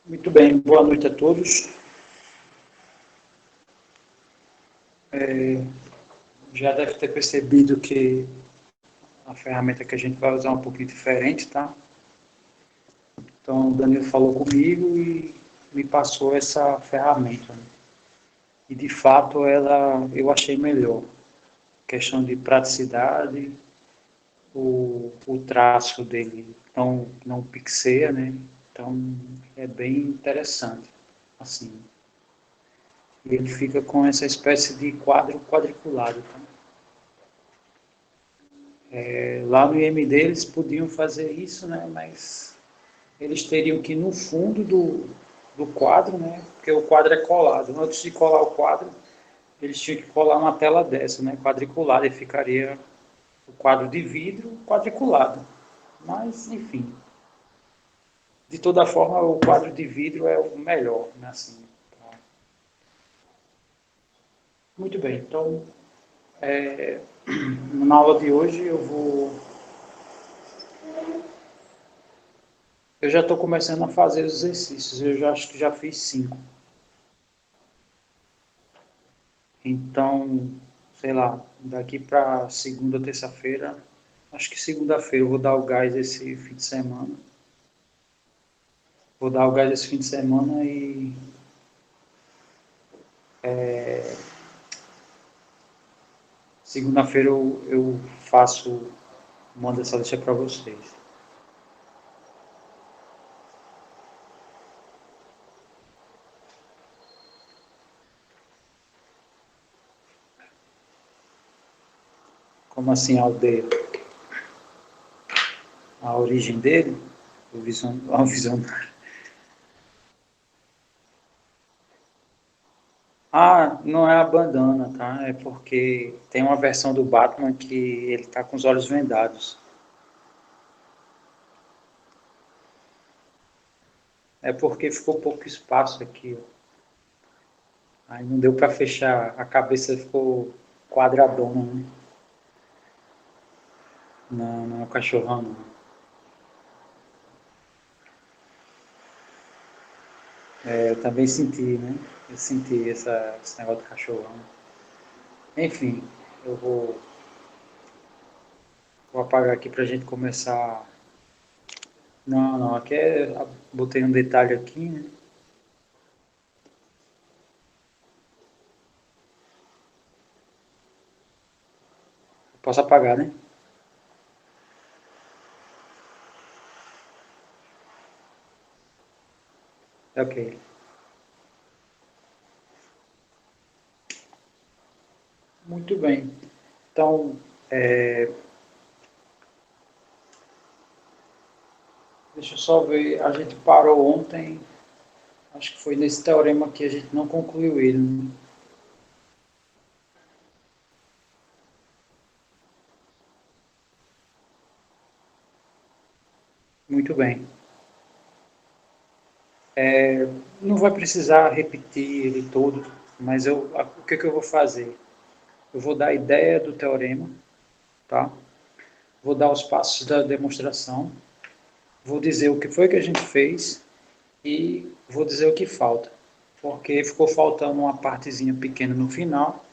Muito bem, boa noite a todos. Já deve ter percebido que a ferramenta que a gente vai usar é um pouquinho diferente, tá? Então, o Danilo falou comigo e me passou essa ferramenta, né? E, de fato, eu achei melhor. Questão de praticidade, o traço dele não pixeia, né? Então, é bem interessante, assim. E ele fica com essa espécie de quadro quadriculado, tá? Lá no IMD eles podiam fazer isso, né? Mas eles teriam que ir no fundo do quadro, né? Porque o quadro é colado. Antes de colar o quadro, eles tinham que colar uma tela dessa, né? Quadriculada, e ficaria o quadro de vidro quadriculado. Mas, enfim, de toda forma, o quadro de vidro é o melhor, né? Assim, tá? Muito bem, então, na aula de hoje eu já estou começando a fazer os exercícios, eu já acho que já fiz 5. Então, sei lá, daqui para segunda, terça-feira, acho que segunda-feira eu vou dar o gás esse fim de semana. Vou dar o gás esse fim de semana e segunda-feira eu faço, mando essa lista para vocês. Como assim a aldeia? A origem dele? A visão. Ah, não é a bandana, tá? É porque tem uma versão do Batman que ele tá com os olhos vendados. É porque ficou pouco espaço aqui, ó. Aí não deu para fechar, a cabeça ficou quadradona, né? Não, não é o cachorrão, não. É, eu também senti, né? Eu senti esse negócio do cachorrão. Enfim, eu vou apagar aqui para a gente começar. Não, não, aqui botei um detalhe aqui, né? Posso apagar, né? Ok. Muito bem. Então, deixa eu só ver. A gente parou ontem, acho que foi nesse teorema que a gente não concluiu ele, né? Muito bem. Não vai precisar repetir ele todo, mas o que eu vou fazer? Eu vou dar a ideia do teorema, tá? Vou dar os passos da demonstração, vou dizer o que foi que a gente fez e vou dizer o que falta, porque ficou faltando uma partezinha pequena no final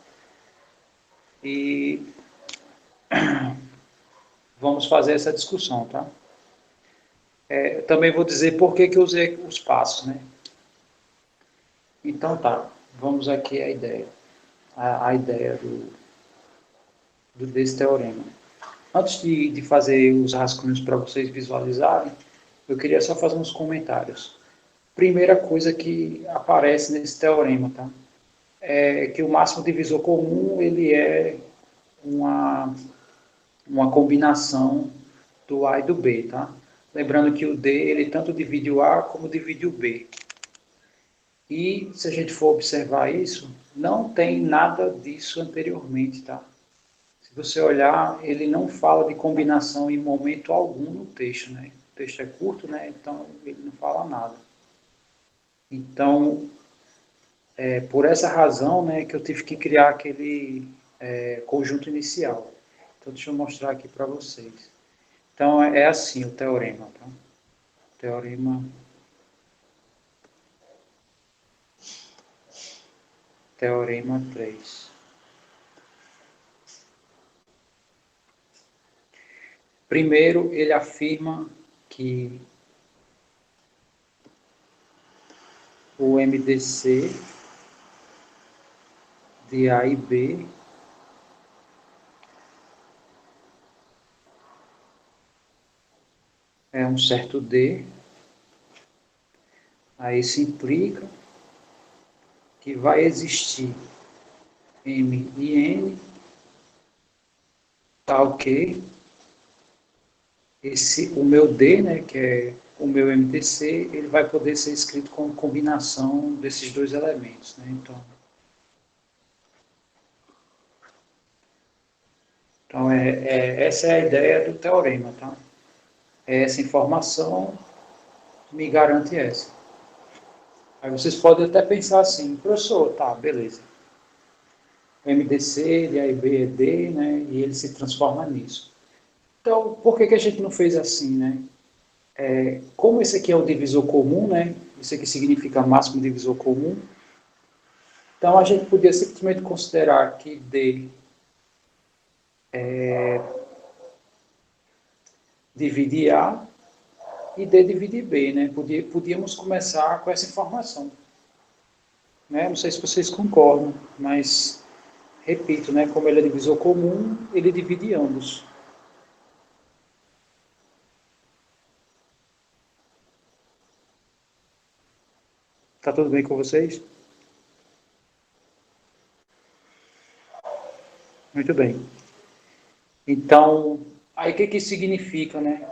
e vamos fazer essa discussão, tá? Eu também vou dizer por que eu usei os passos, né? Então tá, vamos aqui à ideia, a ideia desse teorema. Antes de fazer os rascunhos para vocês visualizarem, eu queria só fazer uns comentários. Primeira coisa que aparece nesse teorema, tá? É que o máximo divisor comum ele é uma, uma combinação do A e do B, tá? Lembrando que o D ele tanto divide o A como divide o B. E se a gente for observar isso, não tem nada disso anteriormente, tá? Se você olhar, ele não fala de combinação em momento algum no texto, né? O texto é curto, né? Então ele não fala nada. Então, por essa razão, né, que eu tive que criar aquele conjunto inicial. Então, deixa eu mostrar aqui para vocês. Então, é assim o teorema, tá? O teorema Teorema 3. Primeiro, ele afirma que o MDC de A e B é um certo D. Aí isso implica que vai existir M e N, tal que o meu D, né, que é o meu MDC, ele vai poder ser escrito como combinação desses dois elementos. Né? Então essa é a ideia do teorema. Tá? Essa informação me garante essa. Aí vocês podem até pensar assim, professor, tá, beleza. O MDC, de A e B é D, né, e ele se transforma nisso. Então, por que a gente não fez assim, né? Como esse aqui é o divisor comum, né? Isso aqui significa máximo divisor comum. Então, a gente podia simplesmente considerar que D divide A e D divide B, né? Podíamos começar com essa informação. Né? Não sei se vocês concordam, mas, repito, né? Como ele é divisor comum, ele divide ambos. Tá tudo bem com vocês? Muito bem. Então, aí o que isso significa, né?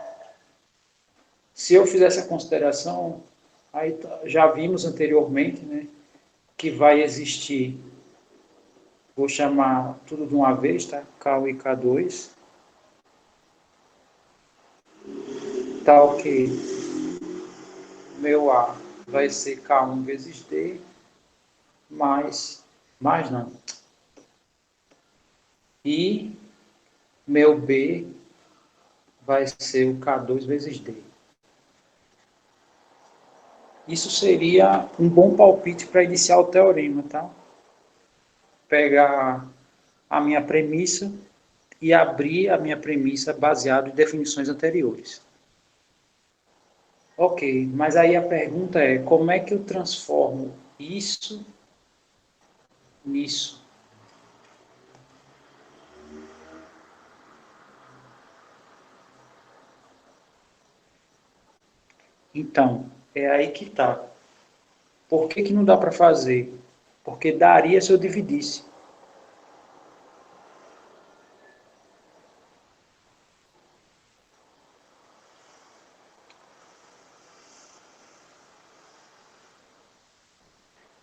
Se eu fizer essa consideração, aí já vimos anteriormente, né, que vai existir, vou chamar tudo de uma vez, tá? K1 e K2, tal que meu A vai ser K1 vezes D, mais não, e meu B vai ser o K2 vezes D. Isso seria um bom palpite para iniciar o teorema, tá? Pegar a minha premissa e abrir a minha premissa baseado em definições anteriores. Ok, mas aí a pergunta é, como é que eu transformo isso nisso? Então, é aí que está. Por que não dá para fazer? Porque daria se eu dividisse.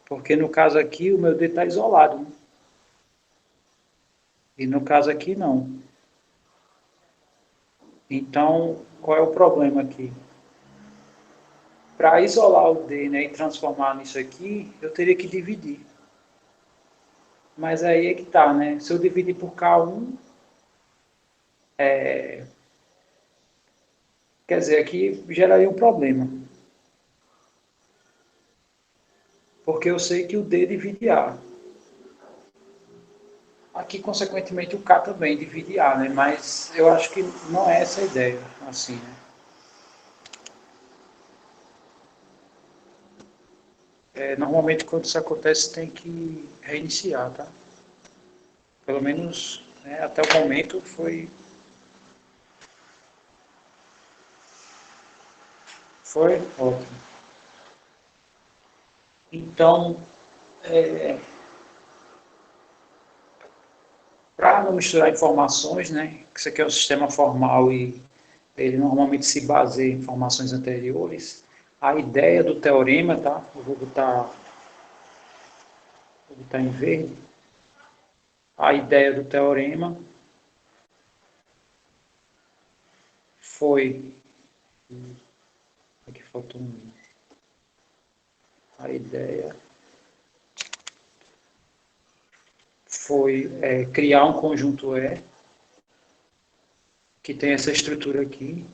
Porque no caso aqui, o meu D está isolado. Né? E no caso aqui, não. Então, qual é o problema aqui? Para isolar o D, né, e transformar nisso aqui, eu teria que dividir. Mas aí é que tá, né? Se eu dividir por K1, quer dizer, aqui geraria um problema. Porque eu sei que o D divide A. Aqui, consequentemente, o K também divide A, né? Mas eu acho que não é essa a ideia, assim, né? Normalmente, quando isso acontece, tem que reiniciar, tá? Pelo menos, né, até o momento, foi ótimo. Então, para não misturar informações, né? Que isso aqui é um sistema formal e ele normalmente se baseia em informações anteriores, a ideia do teorema, tá? Eu vou botar em verde. A ideia do teorema foi. Aqui faltou um. A ideia foi criar um conjunto E que tem essa estrutura aqui.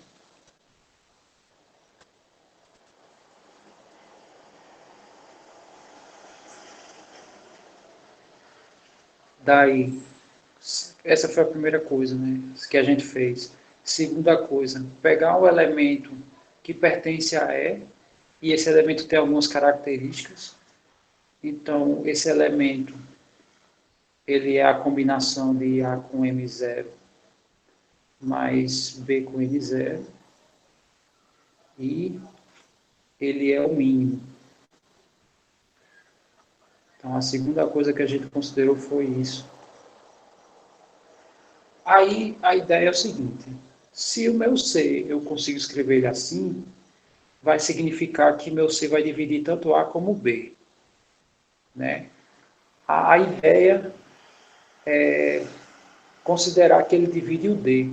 Daí, essa foi a primeira coisa, né, que a gente fez. Segunda coisa, pegar um elemento que pertence a E, e esse elemento tem algumas características. Então, esse elemento, ele é a combinação de A com M0 mais B com M0, e ele é o mínimo. Então, a segunda coisa que a gente considerou foi isso. Aí, a ideia é o seguinte, se o meu C eu consigo escrever ele assim, vai significar que meu C vai dividir tanto A como B, né? A ideia é considerar que ele divide o D.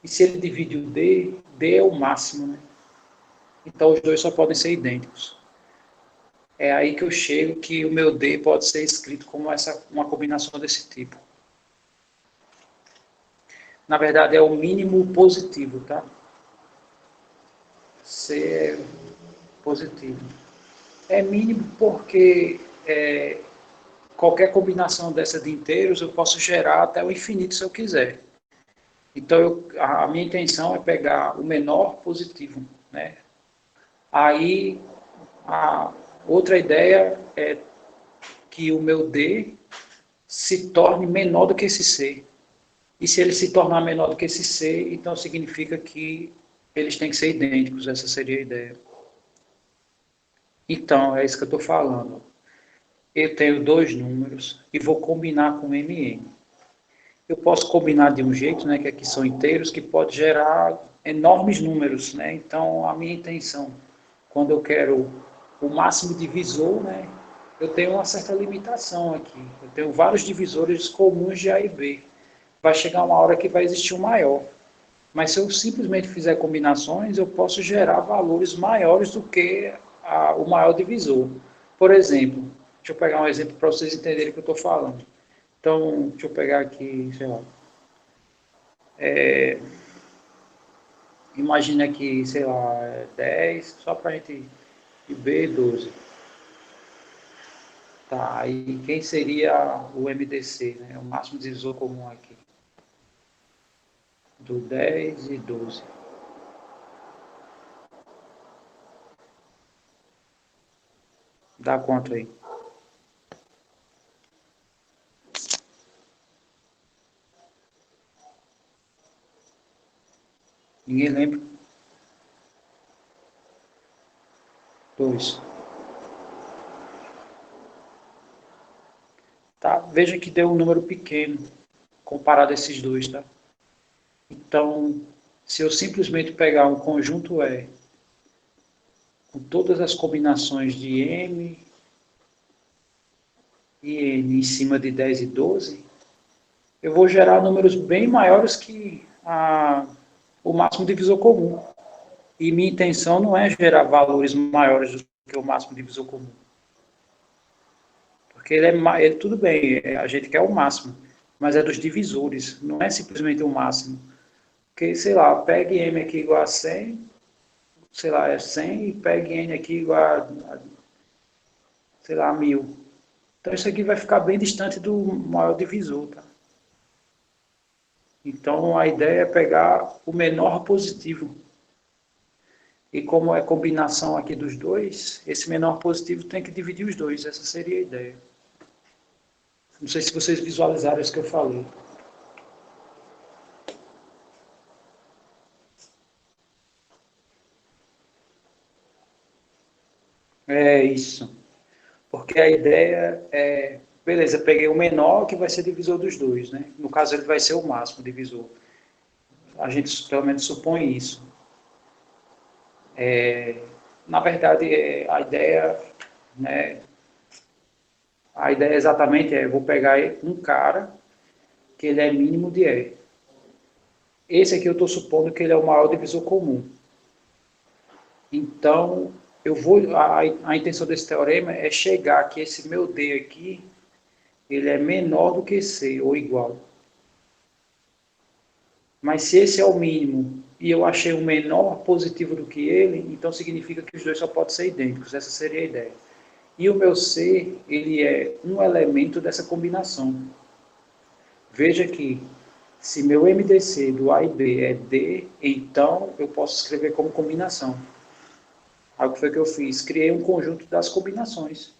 E se ele divide o D, D é o máximo, né? Então, os dois só podem ser idênticos. É aí que eu chego que o meu D pode ser escrito como uma combinação desse tipo. Na verdade, é o mínimo positivo, tá? C é positivo. É mínimo porque qualquer combinação dessa de inteiros eu posso gerar até o infinito se eu quiser. Então, a minha intenção é pegar o menor positivo, né? Aí, a outra ideia é que o meu D se torne menor do que esse C. E se ele se tornar menor do que esse C, então significa que eles têm que ser idênticos. Essa seria a ideia. Então, é isso que eu estou falando. Eu tenho dois números e vou combinar com MN. Eu posso combinar de um jeito, né, que aqui são inteiros, que pode gerar enormes números, né? Então, a minha intenção, quando eu quero o máximo divisor, né, eu tenho uma certa limitação aqui. Eu tenho vários divisores comuns de A e B. Vai chegar uma hora que vai existir um maior. Mas se eu simplesmente fizer combinações, eu posso gerar valores maiores do que o maior divisor. Por exemplo, deixa eu pegar um exemplo para vocês entenderem o que eu estou falando. Então, deixa eu pegar aqui, sei lá. Imagina aqui, sei lá, 10, só para a gente ver 12. Tá, e quem seria o MDC, né? O máximo divisor comum aqui. Do 10 e 12. Dá quanto aí? Ninguém lembra? 2. Tá? Veja que deu um número pequeno comparado a esses dois, tá? Então, se eu simplesmente pegar um conjunto E com todas as combinações de M e N em cima de 10 e 12, eu vou gerar números bem maiores que o máximo divisor comum. E minha intenção não é gerar valores maiores do que o máximo divisor comum. Porque ele tudo bem, a gente quer o máximo, mas é dos divisores, não é simplesmente o máximo. Porque, sei lá, pegue M aqui igual a 100, sei lá, é 100, e pegue N aqui igual sei lá, 1000. Então isso aqui vai ficar bem distante do maior divisor, tá? Então a ideia é pegar o menor positivo. E como é combinação aqui dos dois, esse menor positivo tem que dividir os dois. Essa seria a ideia. Não sei se vocês visualizaram isso que eu falei. É isso. Porque a ideia é, beleza, peguei o menor que vai ser divisor dos dois, né? No caso ele vai ser o máximo divisor. A gente pelo menos supõe isso. Na verdade, né, a ideia exatamente é, eu vou pegar um cara que ele é mínimo de E. Esse aqui eu estou supondo que ele é o maior divisor comum. Então, a intenção desse teorema é chegar que esse meu D aqui, ele é menor do que C, ou igual. Mas se esse é o mínimo e eu achei um menor positivo do que ele, então significa que os dois só podem ser idênticos. Essa seria a ideia. E o meu C, ele é um elemento dessa combinação. Veja que se meu MDC do A e B é D, então eu posso escrever como combinação. Aí o que foi que eu fiz? Criei um conjunto das combinações.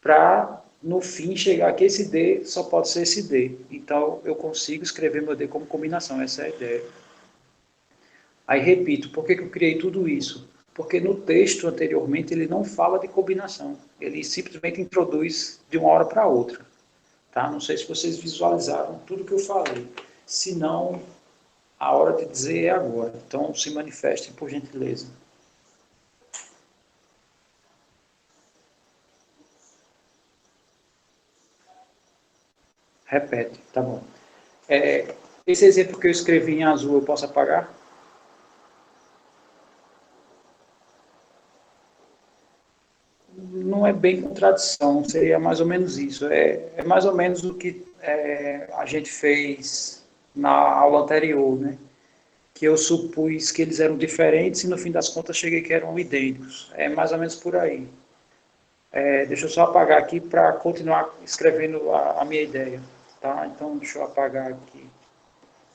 Para, no fim, chegar que esse D só pode ser esse D. Então, eu consigo escrever meu D como combinação. Essa é a ideia. Aí, repito, por que eu criei tudo isso? Porque no texto anteriormente ele não fala de combinação. Ele simplesmente introduz de uma hora para outra. Tá? Não sei se vocês visualizaram tudo que eu falei. Se não, a hora de dizer é agora. Então, se manifestem, por gentileza. Repete, tá bom. Esse exemplo que eu escrevi em azul, eu posso apagar? Não é bem contradição, seria mais ou menos isso. É mais ou menos o que a gente fez na aula anterior, né? Que eu supus que eles eram diferentes e no fim das contas cheguei que eram idênticos. É mais ou menos por aí. Deixa eu só apagar aqui para continuar escrevendo a minha ideia. Tá? Então, deixa eu apagar aqui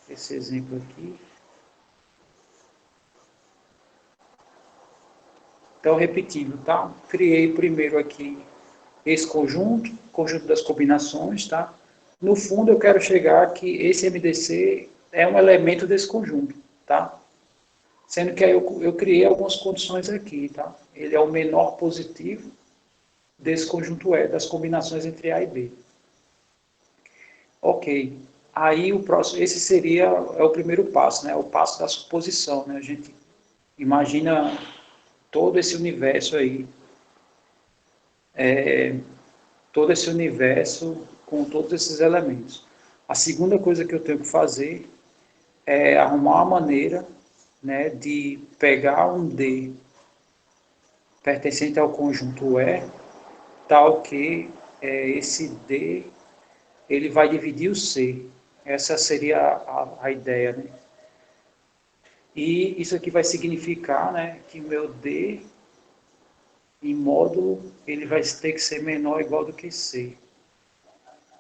esse exemplo aqui. Então, repetindo, tá? Criei primeiro aqui esse conjunto, conjunto das combinações, tá? No fundo, eu quero chegar que esse MDC é um elemento desse conjunto, tá? Sendo que aí eu criei algumas condições aqui, tá? Ele é o menor positivo desse conjunto E, das combinações entre A e B. Ok. Aí o próximo, esse seria o primeiro passo, né? O passo da suposição, né? A gente imagina todo esse universo aí, todo esse universo com todos esses elementos. A segunda coisa que eu tenho que fazer é arrumar uma maneira, né, de pegar um D pertencente ao conjunto E, tal que esse D ele vai dividir o C. Essa seria a ideia, né? E isso aqui vai significar, né, que meu D em módulo ele vai ter que ser menor ou igual do que C.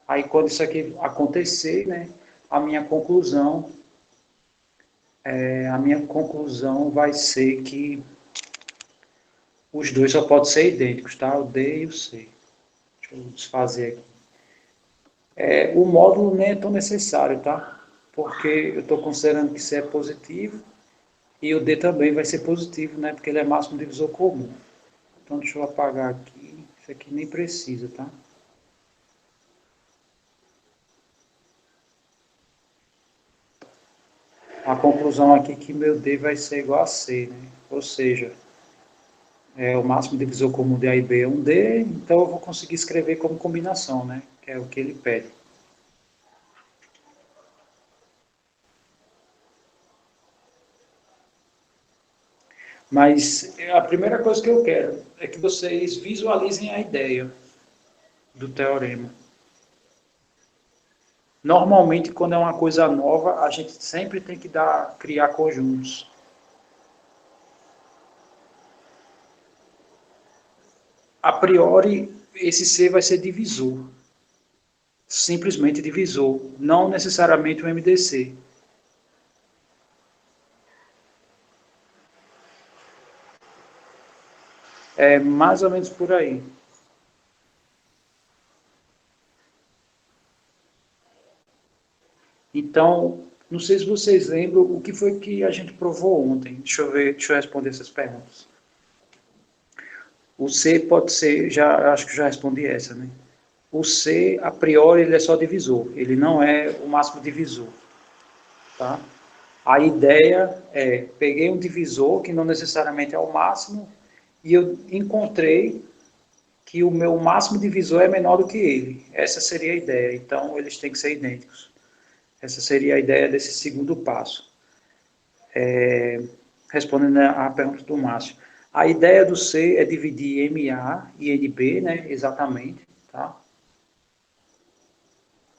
Aí quando isso aqui acontecer, né, a minha conclusão vai ser que os dois só podem ser idênticos, tá? O D e o C. Deixa eu desfazer aqui. O módulo nem é tão necessário, tá? Porque eu estou considerando que C é positivo e o D também vai ser positivo, né? Porque ele é máximo divisor comum. Então deixa eu apagar aqui. Isso aqui nem precisa, tá? A conclusão aqui é que meu D vai ser igual a C, né? Ou seja, o máximo divisor comum de A e B é um D, então eu vou conseguir escrever como combinação, né? Que é o que ele pede. Mas a primeira coisa que eu quero é que vocês visualizem a ideia do teorema. Normalmente, quando é uma coisa nova, a gente sempre tem que criar conjuntos. A priori, esse C vai ser divisor. Simplesmente divisor, não necessariamente um MDC. É mais ou menos por aí. Então, não sei se vocês lembram o que foi que a gente provou ontem. Deixa eu ver, deixa eu responder essas perguntas. O C pode ser, já acho que já respondi essa, né? O C, a priori, ele é só divisor, ele não é o máximo divisor, tá? A ideia é, peguei um divisor, que não necessariamente é o máximo, e eu encontrei que o meu máximo divisor é menor do que ele. Essa seria a ideia, então eles têm que ser idênticos. Essa seria a ideia desse segundo passo. Respondendo à pergunta do Márcio. A ideia do C é dividir MA e NB, né? Exatamente, tá?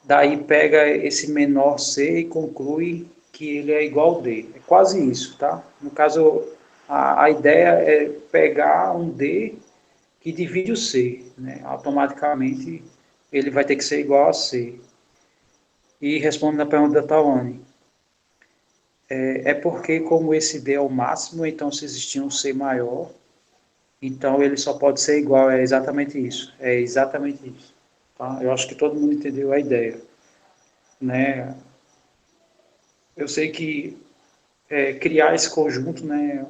Daí pega esse menor C e conclui que ele é igual ao D. É quase isso, tá? No caso, a ideia é pegar um D que divide o C, né? Automaticamente ele vai ter que ser igual a C. E respondendo a pergunta da Tawane, é porque como esse D é o máximo, então se existir um C maior, então ele só pode ser igual, é exatamente isso. É exatamente isso. Tá? Eu acho que todo mundo entendeu a ideia. Né? Eu sei que criar esse conjunto, né,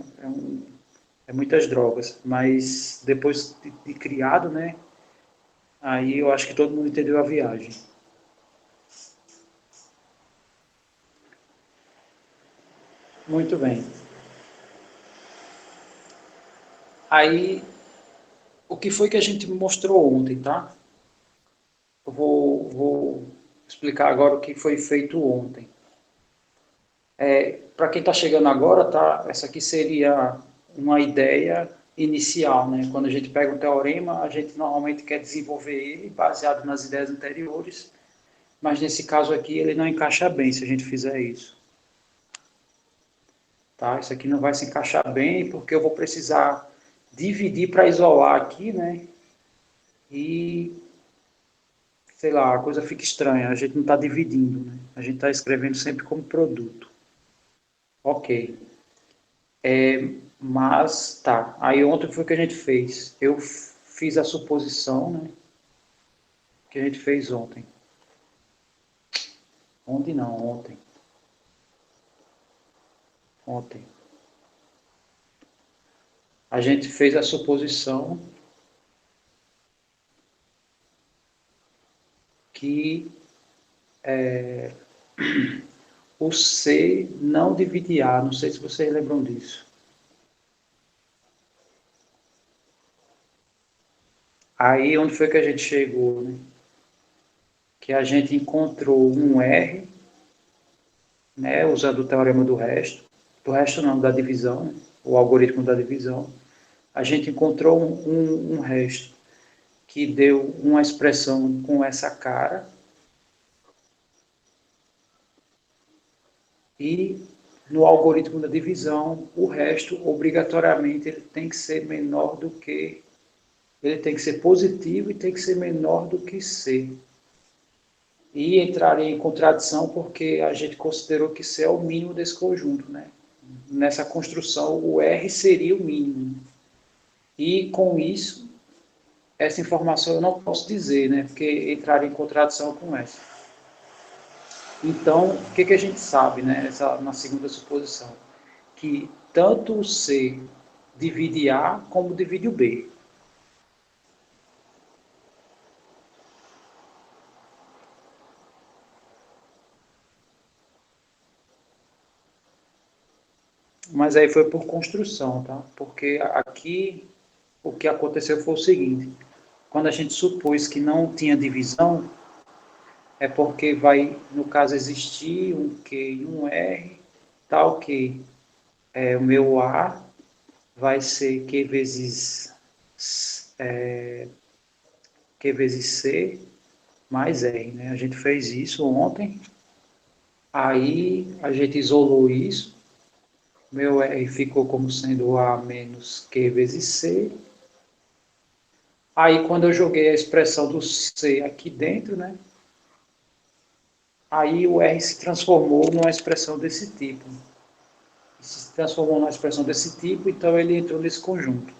é muitas drogas, mas depois de criado, né, aí eu acho que todo mundo entendeu a viagem. Muito bem. Aí, o que foi que a gente mostrou ontem, tá? Eu vou explicar agora o que foi feito ontem. Para quem está chegando agora, tá? Essa aqui seria uma ideia inicial, né? Quando a gente pega um teorema, a gente normalmente quer desenvolver ele baseado nas ideias anteriores, mas nesse caso aqui ele não encaixa bem se a gente fizer isso. Tá? Isso aqui não vai se encaixar bem porque eu vou precisar dividir para isolar aqui, né? E, sei lá, a coisa fica estranha, a gente não está dividindo, né? A gente está escrevendo sempre como produto. Ok. Mas, tá. Aí ontem foi o que a gente fez. Eu fiz a suposição, né? Que a gente fez ontem. Ontem não, ontem. Ontem. A gente fez a suposição que o C não divide A. Não sei se vocês lembram disso. Aí onde foi que a gente chegou, né? Que a gente encontrou um R, né? Usando o teorema do resto não, da divisão, né, o algoritmo da divisão. A gente encontrou um resto que deu uma expressão com essa cara e no algoritmo da divisão, o resto, obrigatoriamente, ele tem que ser menor do que, ele tem que ser positivo e tem que ser menor do que C. E entraria em contradição porque a gente considerou que C é o mínimo desse conjunto, né? Nessa construção, o R seria o mínimo. E com isso, essa informação eu não posso dizer, né? Porque entraria em contradição com essa. Então, o que a gente sabe, né? Na segunda suposição? Que tanto o C divide A como divide o B. Mas aí foi por construção, tá? Porque aqui o que aconteceu foi o seguinte: quando a gente supôs que não tinha divisão, é porque vai, no caso, existir um Q e um R, tal que o meu A vai ser Q vezes C mais R, né? A gente fez isso ontem, aí a gente isolou isso, meu R ficou como sendo A menos Q vezes C. Aí quando eu joguei a expressão do C aqui dentro, né? Aí o R se transformou numa expressão desse tipo. Se transformou numa expressão desse tipo, então ele entrou nesse conjunto.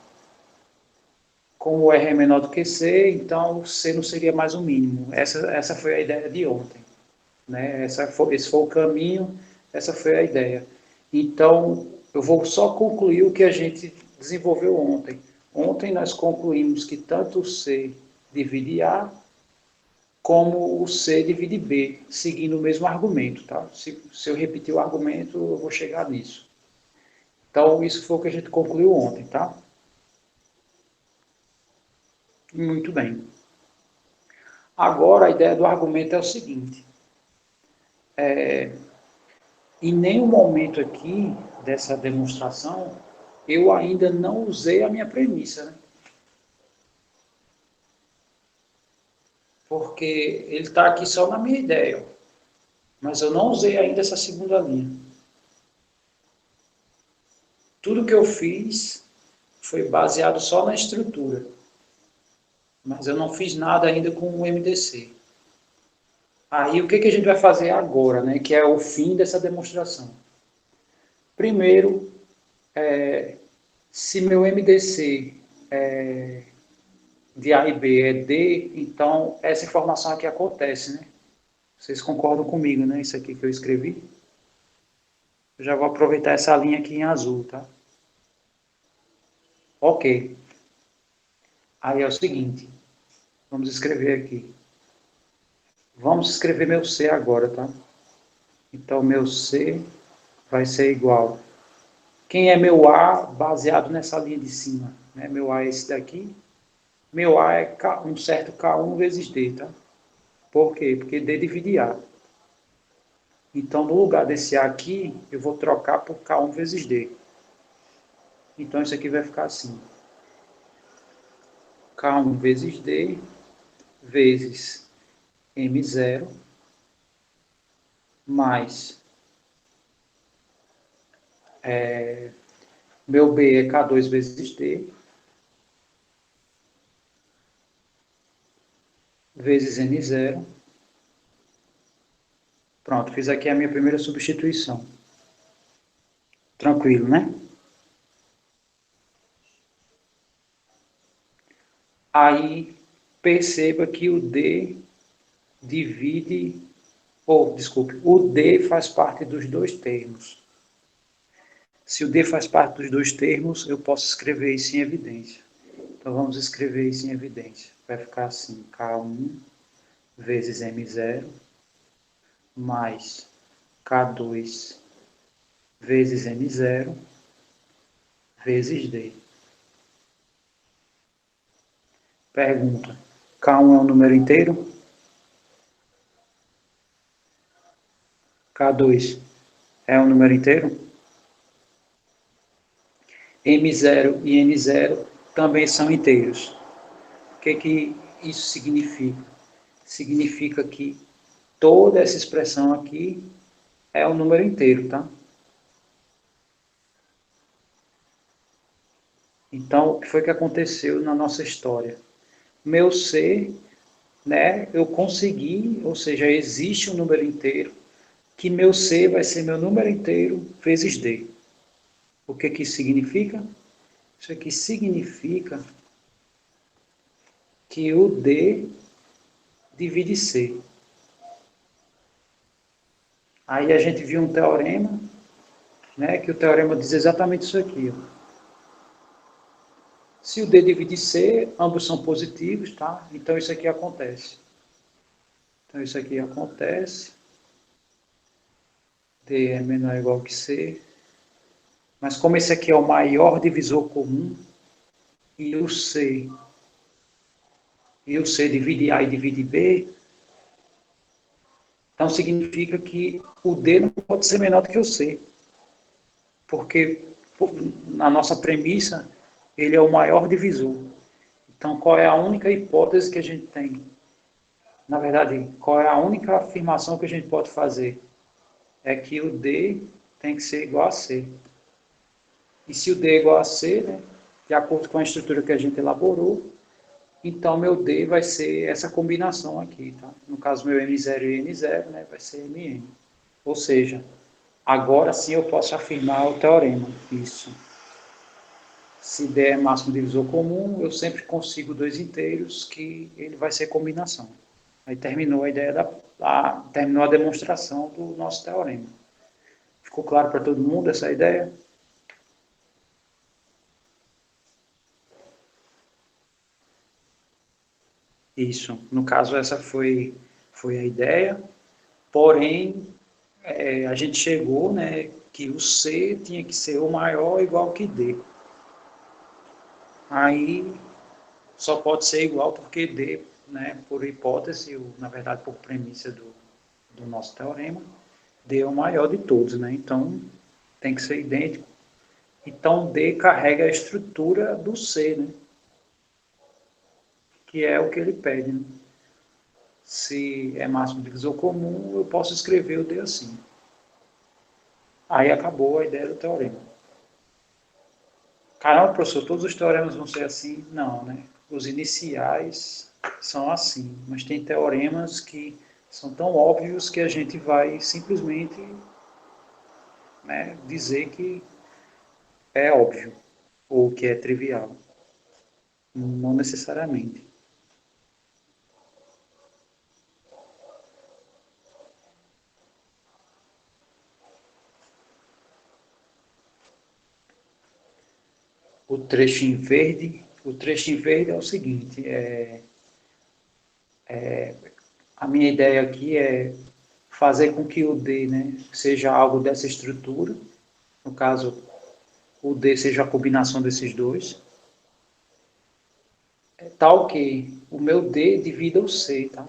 Como o R é menor do que C, então o C não seria mais o mínimo. Essa foi a ideia de ontem. Né? Esse foi o caminho, essa foi a ideia. Então, eu vou só concluir o que a gente desenvolveu ontem. Ontem nós concluímos que tanto o C divide A, como o C divide B, seguindo o mesmo argumento. Tá? Se eu repetir o argumento, eu vou chegar nisso. Então, isso foi o que a gente concluiu ontem. Tá? Muito bem. Agora, a ideia do argumento é o seguinte. Em nenhum momento aqui dessa demonstração, eu ainda não usei a minha premissa, né? Porque ele está aqui só na minha ideia, mas eu não usei ainda essa segunda linha. Tudo que eu fiz foi baseado só na estrutura. mas eu não fiz nada ainda com o MDC. Aí, o que a gente vai fazer agora, né, que é o fim dessa demonstração? Primeiro, se meu MDC de A e B é D, então essa informação aqui acontece, né? Vocês concordam comigo, né? Isso aqui que eu escrevi. Eu já vou aproveitar essa linha aqui em azul, tá? Ok. Aí é o seguinte, vamos escrever aqui. Vamos escrever meu C agora, tá? Então, meu C vai ser igual. Quem é meu A baseado nessa linha de cima? Né? Meu A é esse daqui. Meu A é um certo K1 vezes D, tá? Por quê? Porque D divide A. Então, no lugar desse A aqui, eu vou trocar por K1 vezes D. Então, isso aqui vai ficar assim. K1 vezes D vezes M0 mais meu B é K2 vezes D vezes N0. Pronto, fiz aqui a minha primeira substituição. Tranquilo, né? Aí perceba que o D divide, ou desculpe, o D faz parte dos dois termos. Se o D faz parte dos dois termos, eu posso escrever isso em evidência. Então vamos escrever isso em evidência. Vai ficar assim, K1 vezes M0 mais K2 vezes N0 vezes D. Pergunta: K1 é um número inteiro? K2 é um número inteiro? M0 e N0 também são inteiros. O que isso significa? Significa que toda essa expressão aqui é um número inteiro, tá? Então, o que foi que aconteceu na nossa história? Meu C, né, eu consegui, ou seja, existe um número inteiro, que meu C vai ser meu número inteiro vezes D. O que isso significa? Isso aqui significa que o D divide C. Aí a gente viu um teorema, né, que o teorema diz exatamente isso aqui. Ó. Se o D divide C, ambos são positivos, tá? Então isso aqui acontece. Então isso aqui acontece. D é menor ou igual que C. Mas como esse aqui é o maior divisor comum, e o C divide A e divide B, então significa que o D não pode ser menor do que o C. Porque na nossa premissa, ele é o maior divisor. Então, qual é a única hipótese que a gente tem? Na verdade, qual é a única afirmação que a gente pode fazer? É que o D tem que ser igual a C. E se o D é igual a C, né, de acordo com a estrutura que a gente elaborou, então meu D vai ser essa combinação aqui. Tá? No caso, meu M0 e N0 né, vai ser Mn. Ou seja, agora sim eu posso afirmar o teorema. Isso. Se D é máximo divisor comum, eu sempre consigo dois inteiros que ele vai ser combinação. Aí terminou a ideia terminou a demonstração do nosso teorema. Ficou claro para todo mundo essa ideia? Isso. No caso, essa foi a ideia. Porém, a gente chegou, né, que o C tinha que ser o maior igual que D. Aí só pode ser igual porque D, né, por hipótese, na verdade por premissa do nosso teorema, D é o maior de todos, né? Então tem que ser idêntico. Então D carrega a estrutura do C, né? Que é o que ele pede. Né? Se é máximo divisor comum, eu posso escrever o D assim. Aí acabou a ideia do teorema. Caramba, professor, todos os teoremas vão ser assim? Não, né? os iniciais são assim, mas tem teoremas que são tão óbvios que a gente vai simplesmente, né, dizer que é óbvio ou que é trivial. Não necessariamente. O trecho em verde é o seguinte, a minha ideia aqui é fazer com que o D, né, seja algo dessa estrutura, no caso, o D seja a combinação desses dois, tal que o meu D divida o C, tá?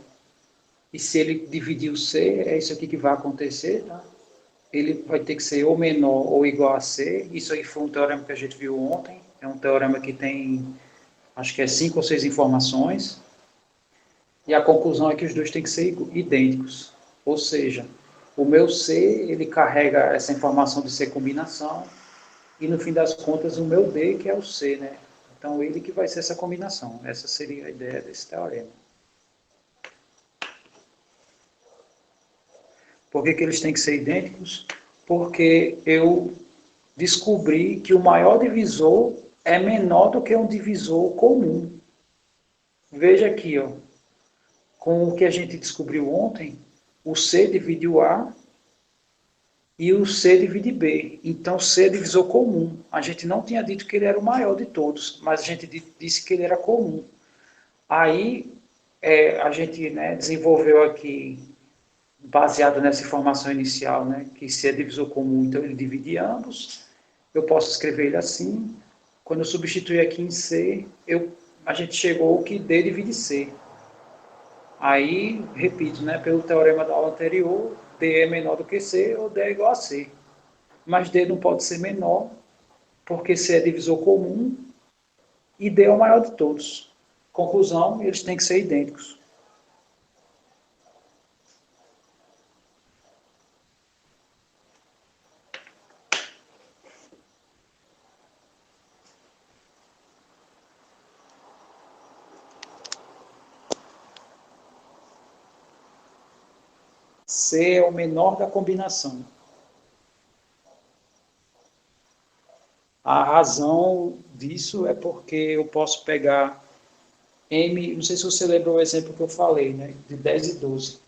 E se ele dividir o C, é isso aqui que vai acontecer, tá? Ele vai ter que ser ou menor ou igual a C. Isso aí foi um teorema que a gente viu ontem. É um teorema que tem, acho que é 5 ou 6 informações. E a conclusão é que os dois têm que ser idênticos. Ou seja, o meu C, ele carrega essa informação de C combinação, e no fim das contas o meu D, que é o C, né? Então ele que vai ser essa combinação. Essa seria a ideia desse teorema. Por que, que eles têm que ser idênticos? Porque eu descobri que o maior divisor é menor do que um divisor comum. Veja aqui, ó, com o que a gente descobriu ontem, o C divide o A e o C divide B. Então, C é divisor comum. A gente não tinha dito que ele era o maior de todos, mas a gente disse que ele era comum. Aí, a gente, né, desenvolveu aqui, baseado nessa informação inicial, né, que C é divisor comum, então ele divide ambos. Eu posso escrever ele assim. Quando eu substituir aqui em C, a gente chegou que D divide C. Aí, repito, né, pelo teorema da aula anterior, D é menor do que C ou D é igual a C. Mas D não pode ser menor, porque C é divisor comum e D é o maior de todos. Conclusão, eles têm que ser idênticos. C é o menor da combinação. A razão disso é porque eu posso pegar M, não sei se você lembra o exemplo que eu falei, né, de 10 e 12.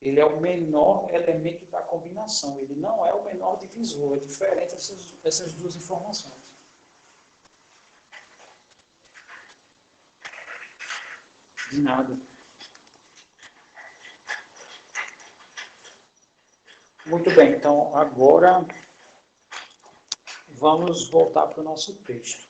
Ele é o menor elemento da combinação, ele não é o menor divisor, é diferente essas duas informações. De nada. Muito bem, então agora vamos voltar para o nosso texto.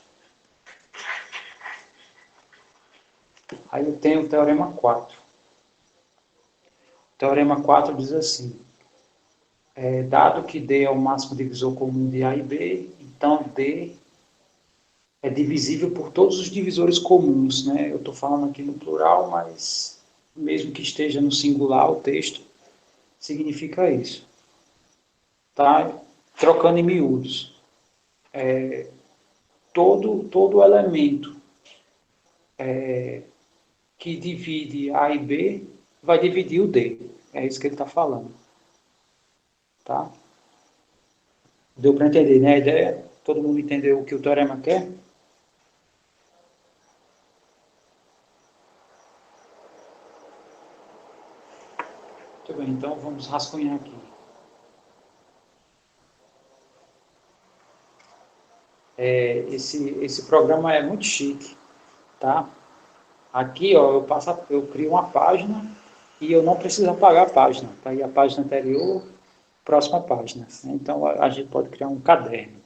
Aí eu tenho o teorema 4. O teorema 4 diz assim, dado que D é o máximo divisor comum de A e B, então D é divisível por todos os divisores comuns, né? Eu estou falando aqui no plural, mas mesmo que esteja no singular, o texto significa isso. Tá? Trocando em miúdos. Todo elemento que divide A e B vai dividir o D. É isso que ele está falando. Tá? Deu para entender, né? A ideia? Todo mundo entendeu o que o teorema quer? Muito bem, então vamos rascunhar aqui. Esse programa é muito chique, tá? Aqui, ó, eu crio uma página e eu não preciso apagar a página. Tá aí a página anterior, próxima página. Então, a gente pode criar um caderno.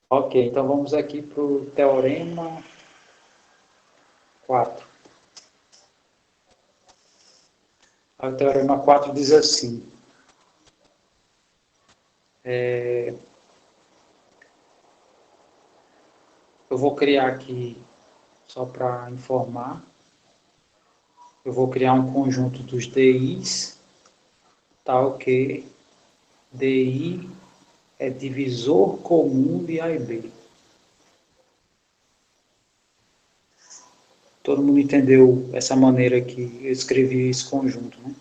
Ok, então vamos aqui para o teorema 4. O teorema 4 diz assim, eu vou criar aqui, só para informar, eu vou criar um conjunto dos DIs, tal que DI é divisor comum de A e B. Todo mundo entendeu essa maneira que eu escrevi esse conjunto, né?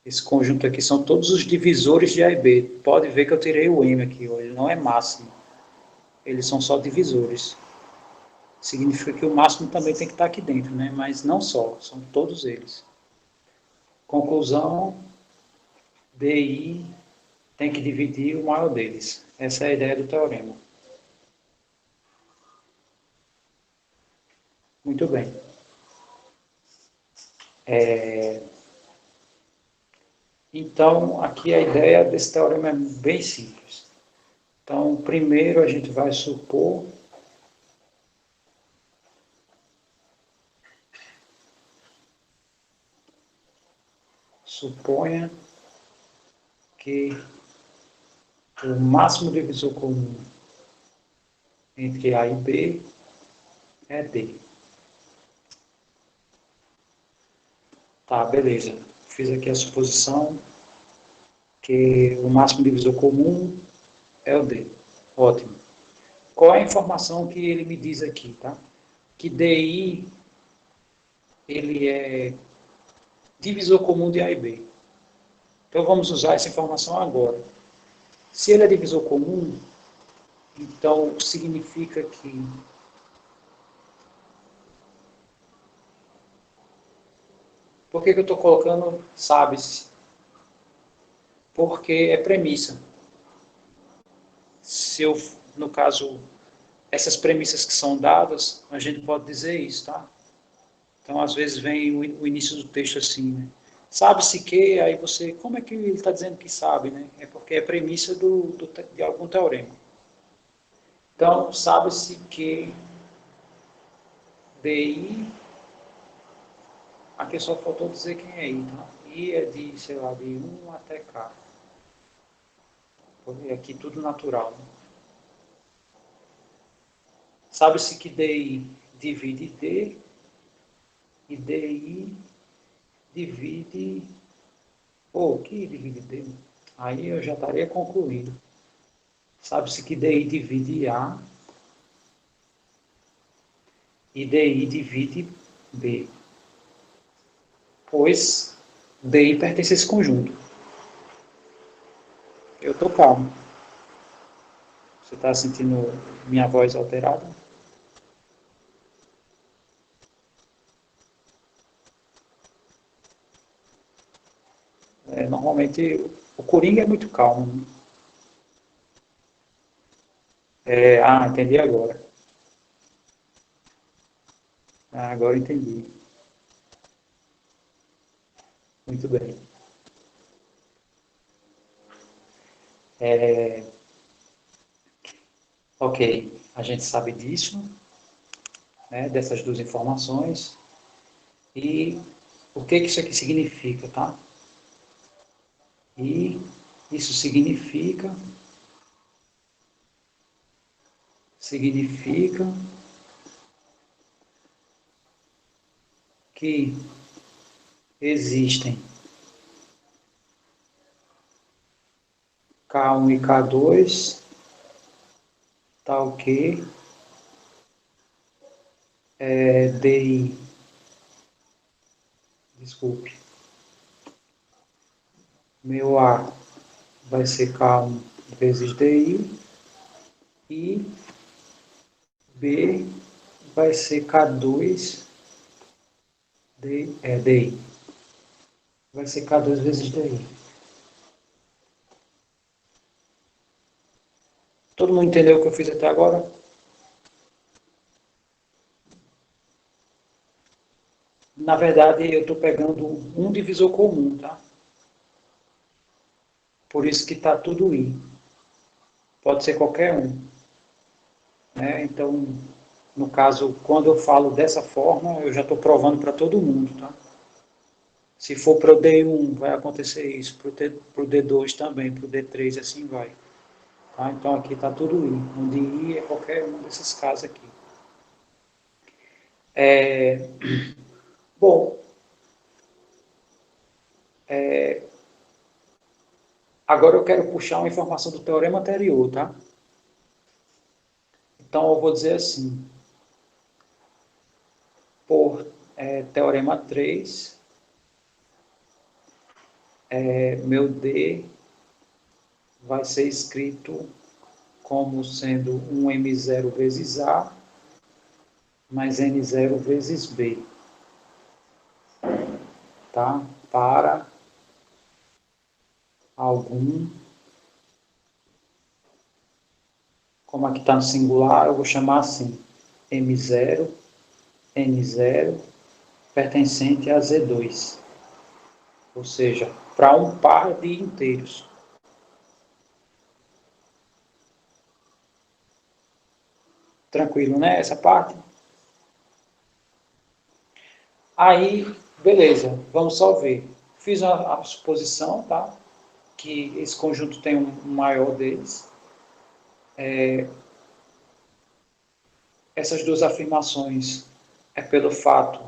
Esse conjunto aqui são todos os divisores de A e B. Pode ver que eu tirei o M aqui, ó. Ele não é máximo. Eles são só divisores. Significa que o máximo também tem que estar aqui dentro, né? Mas não só, são todos eles. Conclusão, DI tem que dividir o maior deles. Essa é a ideia do teorema. Muito bem. Então, aqui a ideia desse teorema é bem simples. Então, primeiro a gente vai supor suponha que o máximo divisor comum entre A e B é D. Tá, beleza. Fiz aqui a suposição que o máximo divisor comum é o D. Ótimo. Qual é a informação que ele me diz aqui, tá? Que DI, ele é divisor comum de A e B. Então vamos usar essa informação agora. Se ele é divisor comum, então significa que por que eu estou colocando sabe-se? Porque é premissa. Se eu, no caso, essas premissas que são dadas, a gente pode dizer isso, tá? Então, às vezes vem o início do texto assim, né? Sabe-se que, aí você, como é que ele está dizendo que sabe, né? É porque é premissa de algum teorema. Então, sabe-se que DI, aqui só faltou dizer quem é I, tá? I é de, sei lá, de 1 até K. Aqui tudo natural, né? Sabe-se que DI divide D e DI divide... Pô, que divide D? Aí eu já estaria concluindo. Sabe-se que DI divide A e DI divide B, pois DI pertence a esse conjunto. Eu estou calmo. Você está sentindo minha voz alterada? Normalmente o Coringa é muito calmo, né? Entendi agora. Agora entendi. Muito bem. Ok, a gente sabe disso, né, dessas duas informações. E o que isso aqui significa, tá? E isso significa que existem K1 e K2, tal que DI, desculpe, meu A vai ser K1 vezes DI e B vai ser K2 DI. Vai ser K2 vezes DI. Todo mundo entendeu o que eu fiz até agora? Na verdade, eu estou pegando um divisor comum, tá? Por isso que está tudo I. Pode ser qualquer um, né? Então, no caso, quando eu falo dessa forma, eu já estou provando para todo mundo, tá? Se for para o D1, vai acontecer isso, para o D2 também, para o D3, assim vai. Tá? Então, aqui está tudo I, onde I é qualquer um desses casos aqui. Bom, Agora eu quero puxar uma informação do teorema anterior, tá? Então eu vou dizer assim, por teorema 3, meu D vai ser escrito como sendo um M0 vezes A mais N0 vezes B, tá? Para algum, como aqui está no singular, eu vou chamar assim, M0, N0, pertencente a Z2, ou seja, para um par de inteiros. Tranquilo, né? Essa parte? Aí, beleza, vamos só ver. Fiz a suposição, tá? Que esse conjunto tem um maior deles. Essas duas afirmações é pelo fato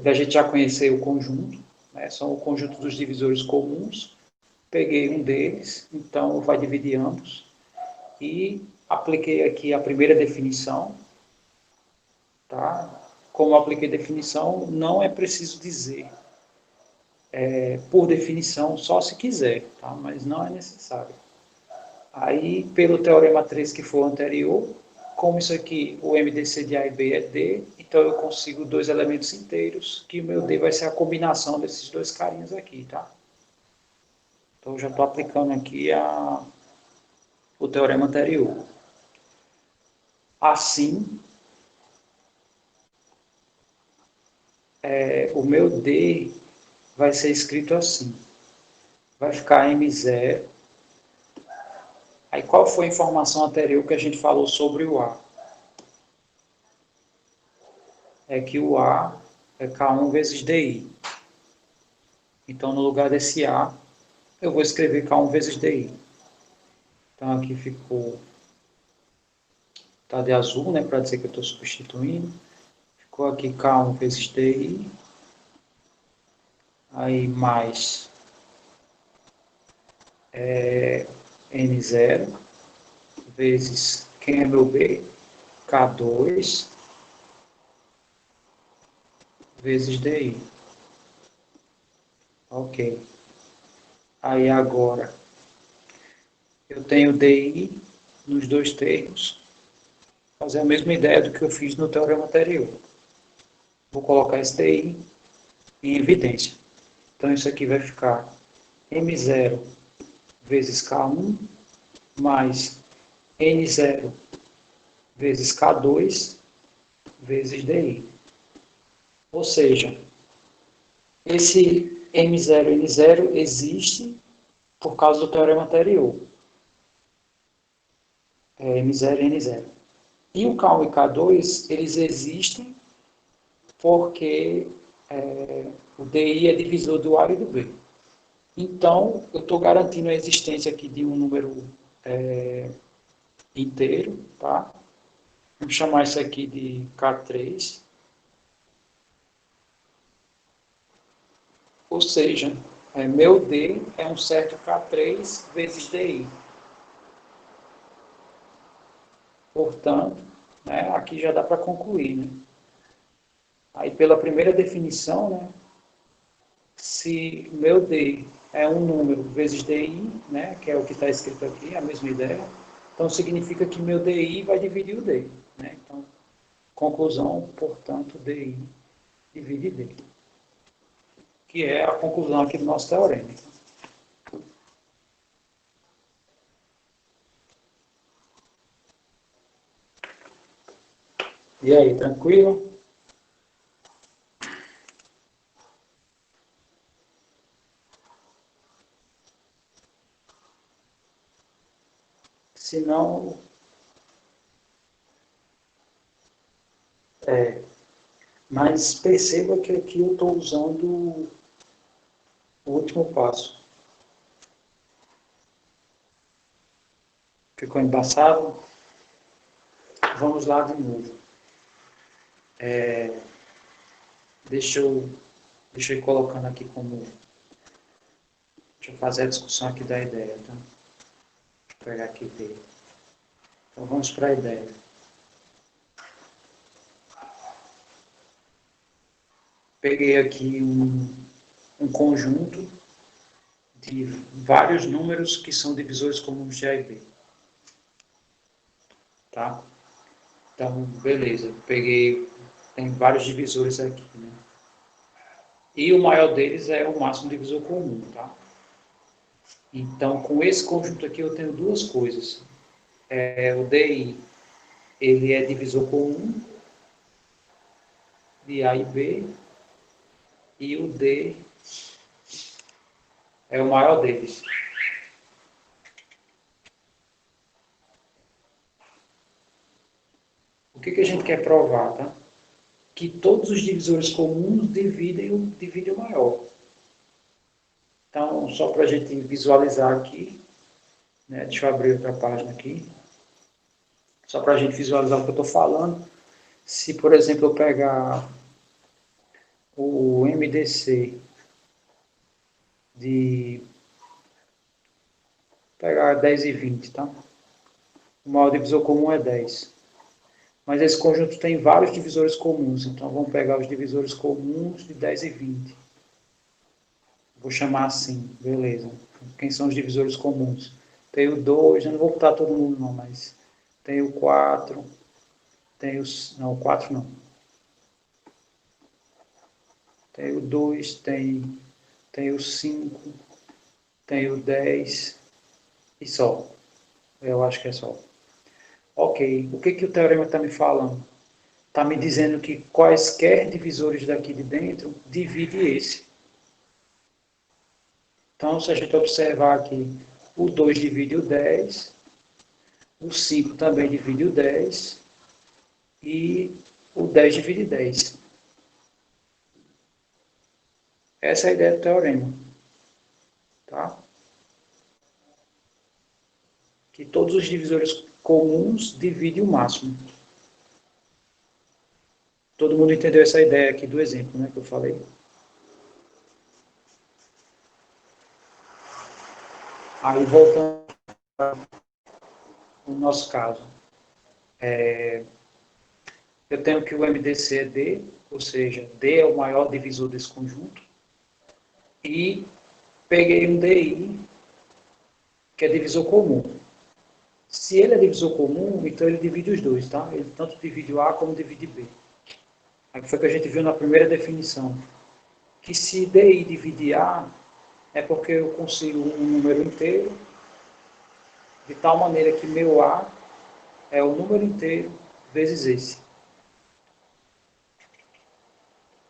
da gente já conhecer o conjunto, né? São o conjunto dos divisores comuns. Peguei um deles, então vai dividir ambos. E apliquei aqui a primeira definição, tá? Como apliquei definição, não é preciso dizer por definição, só se quiser, tá? Mas não é necessário. Aí, pelo teorema 3 que foi o anterior, como isso aqui, o MDC de A e B é D, então eu consigo dois elementos inteiros, que o meu D vai ser a combinação desses dois carinhas aqui, tá? Então, eu já estou aplicando aqui o teorema anterior. Assim, o meu D vai ser escrito assim. Vai ficar M0. Aí, qual foi a informação anterior que a gente falou sobre o A? É que o A é K1 vezes DI. Então, no lugar desse A, eu vou escrever K1 vezes DI. Então, aqui ficou, tá de azul, né, para dizer que eu estou substituindo. Ficou aqui K1 vezes DI. Aí, mais N0 vezes, quem é meu B? K2 vezes DI. Ok. Aí, agora, eu tenho DI nos dois termos. Fazer a mesma ideia do que eu fiz no teorema anterior. Vou colocar esse DI em evidência. Então, isso aqui vai ficar M0 vezes K1 mais N0 vezes K2 vezes DI. Ou seja, esse M0 N0 existe por causa do teorema anterior. M0 N0. E o K1 e K2, eles existem porque o DI é divisor do A e do B. Então, eu estou garantindo a existência aqui de um número inteiro, tá? Vamos chamar isso aqui de K3. Ou seja, meu D é um certo K3 vezes DI. Portanto, né, aqui já dá para concluir. Né? Aí, pela primeira definição, né, se meu D é um número vezes DI, né, que é o que está escrito aqui, a mesma ideia, então significa que meu DI vai dividir o D. Né? Então, conclusão, portanto, DI divide D. Que é a conclusão aqui do nosso teorema. E aí, tranquilo? Se não, mas perceba que aqui eu estou usando o último passo. Ficou embaçado? Vamos lá de novo. Deixa eu ir colocando aqui como Deixa eu fazer a discussão aqui da ideia, tá? Deixa eu pegar aqui e ver. Então vamos para a ideia. Peguei aqui um conjunto de vários números que são divisores comuns de A e B. Tá? Então, beleza. Peguei, tem vários divisores aqui, né? E o maior deles é o máximo divisor comum, tá? Então, com esse conjunto aqui eu tenho duas coisas. O DI, ele é divisor comum de A e B, e o D é o maior deles. O que a gente quer provar, tá? Que todos os divisores comuns dividem o maior. Então, só para a gente visualizar aqui, né? Deixa eu abrir outra página aqui, só para a gente visualizar o que eu estou falando. Se, por exemplo, eu pegar o MDC de pegar 10 e 20, tá? O maior divisor comum é 10. Mas esse conjunto tem vários divisores comuns, então vamos pegar os divisores comuns de 10 e 20. Vou chamar assim, beleza. Quem são os divisores comuns? Tem o 2, eu não vou botar todo mundo não, mas tem o 4, tem os... não, o 4 não. Tem o 2, tem o 5, tem o 10 e só. Eu acho que é só. Ok, o que o teorema está me falando? Está me dizendo que quaisquer divisores daqui de dentro divide esse. Então, se a gente observar aqui, o 2 divide o 10, o 5 também divide o 10 e o 10 divide 10. Essa é a ideia do teorema. Tá? Que todos os divisores comuns dividem o máximo. Todo mundo entendeu essa ideia aqui do exemplo, né, que eu falei? Aí, voltando no nosso caso. Eu tenho que o MDC é D, ou seja, D é o maior divisor desse conjunto. E peguei um DI, que é divisor comum. Se ele é divisor comum, então ele divide os dois, tá? Ele tanto divide o A como divide B. Aí foi que a gente viu na primeira definição. Que se DI divide A, é porque eu consigo um número inteiro, de tal maneira que meu A é o número inteiro vezes esse.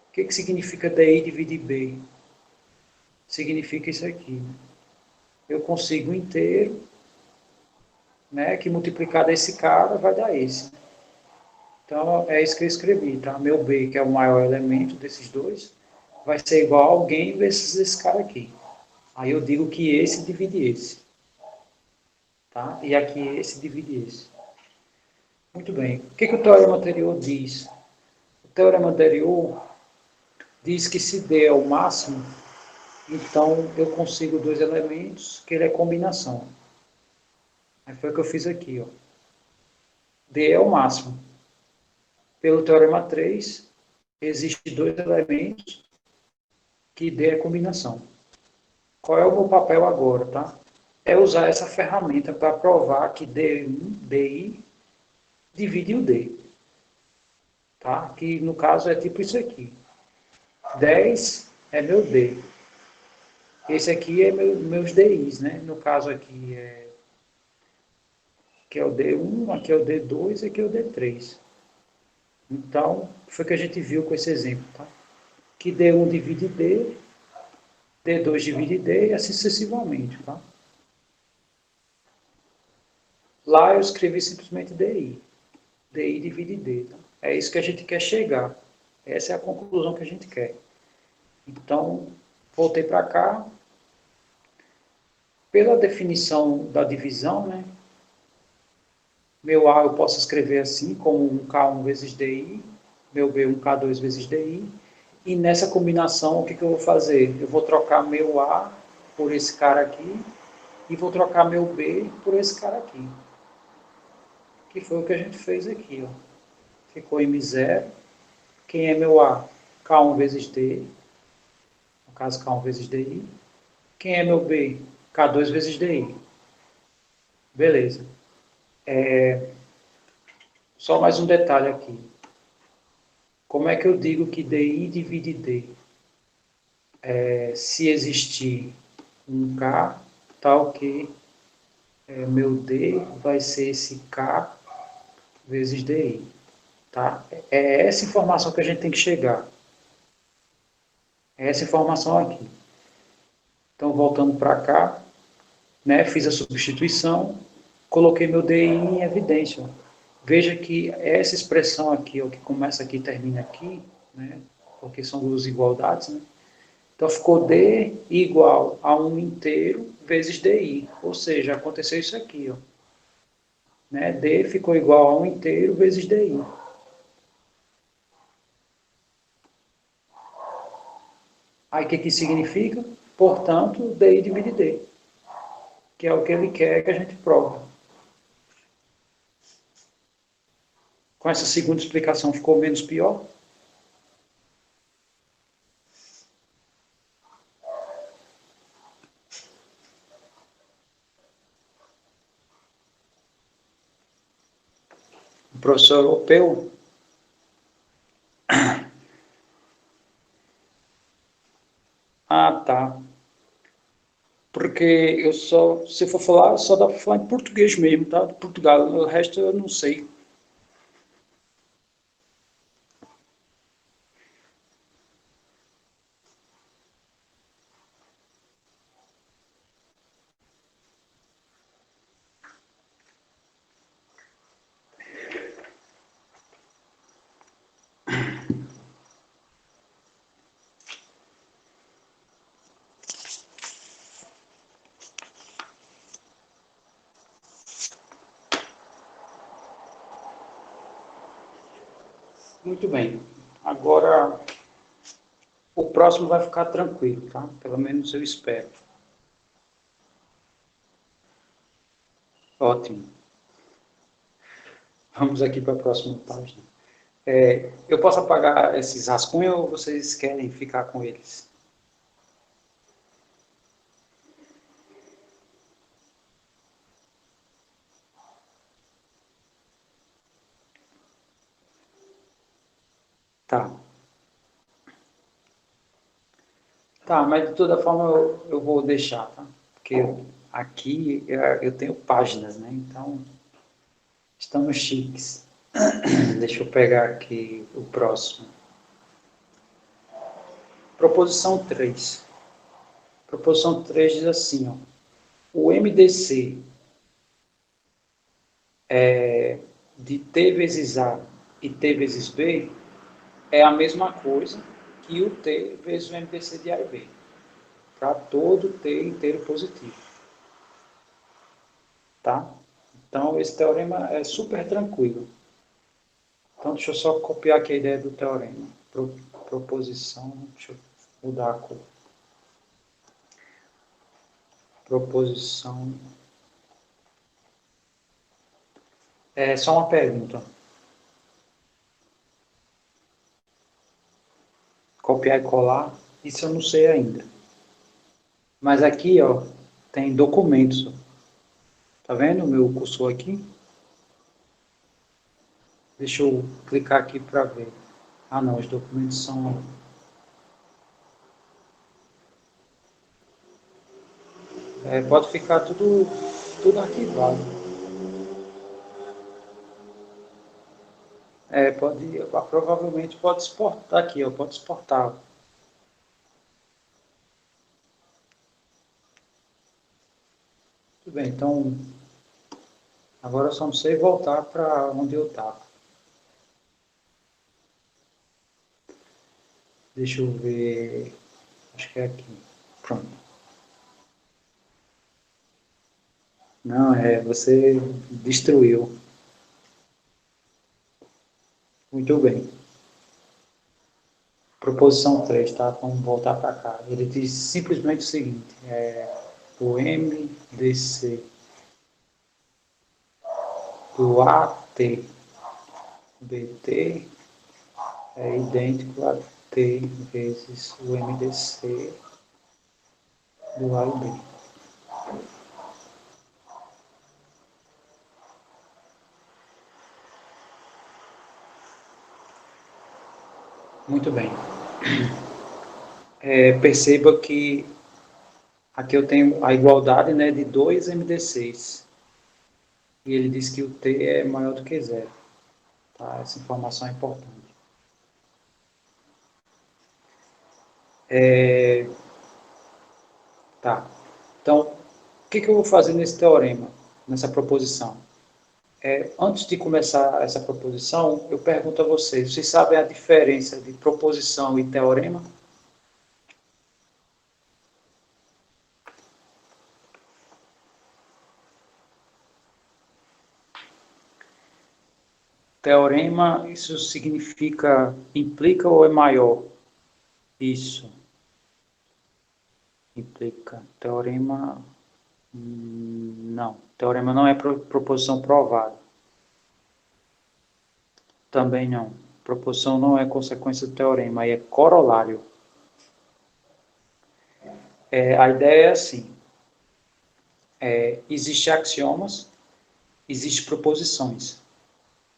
O que significa DI dividir B? Significa isso aqui. Eu consigo um inteiro, né, que multiplicado esse cara vai dar esse. Então, é isso que eu escrevi, tá? Meu B, que é o maior elemento desses dois, vai ser igual a alguém vezes esse cara aqui. Aí eu digo que esse divide esse. Tá? E aqui esse divide esse. Muito bem. O que o teorema anterior diz? O teorema anterior diz que se D é o máximo, então eu consigo dois elementos que ele é combinação. Aí foi o que eu fiz aqui, ó. D é o máximo. Pelo teorema 3, existem dois elementos que D é combinação. Qual é o meu papel agora, tá? É usar essa ferramenta para provar que D1, DI divide o D. Tá? Que no caso é tipo isso aqui. 10 é meu D. Esse aqui é meus DIs, né? No caso aqui que é o D1, aqui é o D2 e aqui é o D3. Então, foi o que a gente viu com esse exemplo, tá? Que D1 divide D, D2 divide D e assim sucessivamente, tá? Lá eu escrevi simplesmente DI. DI divide D, tá? É isso que a gente quer chegar. Essa é a conclusão que a gente quer. Então, voltei para cá. Pela definição da divisão, né? Meu A eu posso escrever assim, como um K1 vezes DI, meu B um K2 vezes DI, e nessa combinação, o que eu vou fazer? Eu vou trocar meu A por esse cara aqui e vou trocar meu B por esse cara aqui. Que foi o que a gente fez aqui, ó. Ficou M0. Quem é meu A? K1 vezes D. No caso, K1 vezes DI. Quem é meu B? K2 vezes DI. Beleza. Só mais um detalhe aqui. Como é que eu digo que DI divide D? Se existir um K, tal que meu D vai ser esse K vezes DI. Tá? É essa informação que a gente tem que chegar. É essa informação aqui. Então, voltando para cá, né, fiz a substituição, coloquei meu DI em evidência. Veja que essa expressão aqui, ó, que começa aqui e termina aqui, né, porque são duas igualdades, né? Então ficou D igual a 1 inteiro vezes DI, ou seja, aconteceu isso aqui, ó, né? D ficou igual a 1 inteiro vezes DI. Aí o que significa? Portanto, DI divide D, que é o que ele quer que a gente prove. Com essa segunda explicação ficou menos pior? O professor europeu. Ah, tá. Porque eu só, se for falar, só dá para falar em português mesmo, tá? De Portugal. O resto eu não sei. Muito bem. Agora, o próximo vai ficar tranquilo, tá? Pelo menos eu espero. Ótimo. Vamos aqui para a próxima página. Eu posso apagar esses rascunhos ou vocês querem ficar com eles? Tá. Tá, mas de toda forma eu vou deixar, tá? Porque aqui eu tenho páginas, né? Então, estamos chiques. Deixa eu pegar aqui o próximo. Proposição 3. Proposição 3 diz assim, ó, o MDC de T vezes A e T vezes B é a mesma coisa que o T vezes o MDC de A e B, para todo T inteiro positivo. Tá? Então, esse teorema é super tranquilo. Então, deixa eu só copiar aqui a ideia do teorema. Proposição, deixa eu mudar a cor. Proposição. É só uma pergunta. Copiar e colar, isso eu não sei ainda. Mas aqui, ó, tem documentos. Tá vendo o meu cursor aqui? Deixa eu clicar aqui para ver. Ah, não, os documentos são... pode ficar tudo arquivado. Provavelmente pode exportar aqui, ó, pode exportar. Tudo bem, então agora eu só não sei voltar para onde eu estava. Deixa eu ver. Acho que é aqui. Pronto. Não, você destruiu. Muito bem. Proposição 3, tá? Vamos voltar para cá. Ele diz simplesmente o seguinte, o MDC do AT BT é idêntico a T vezes o MDC do A e B. Muito bem. Perceba que aqui eu tenho a igualdade, né, de 2 MDCs. E ele diz que o T é maior do que zero. Tá? Essa informação é importante. Tá. Então, o que eu vou fazer nesse teorema, nessa proposição? Antes de começar essa proposição, eu pergunto a vocês sabem a diferença de proposição e teorema? Teorema, isso significa, implica ou é maior? Isso. Implica. Teorema, não. Teorema não é proposição provada. Também não. Proposição não é consequência do teorema, aí é corolário. A ideia é assim, existe axiomas, existe proposições.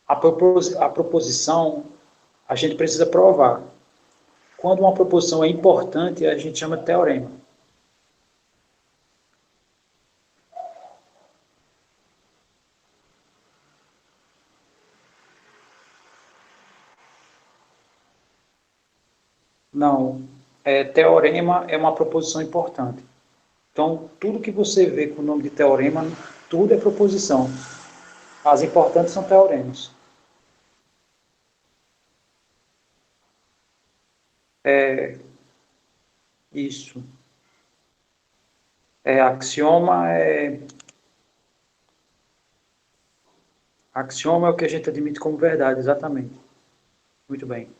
A proposição, a gente precisa provar. Quando uma proposição é importante, a gente chama de teorema. Não, teorema é uma proposição importante. Então, tudo que você vê com o nome de teorema, tudo é proposição. As importantes são teoremas. Isso. Axioma é o que a gente admite como verdade, exatamente. Muito bem.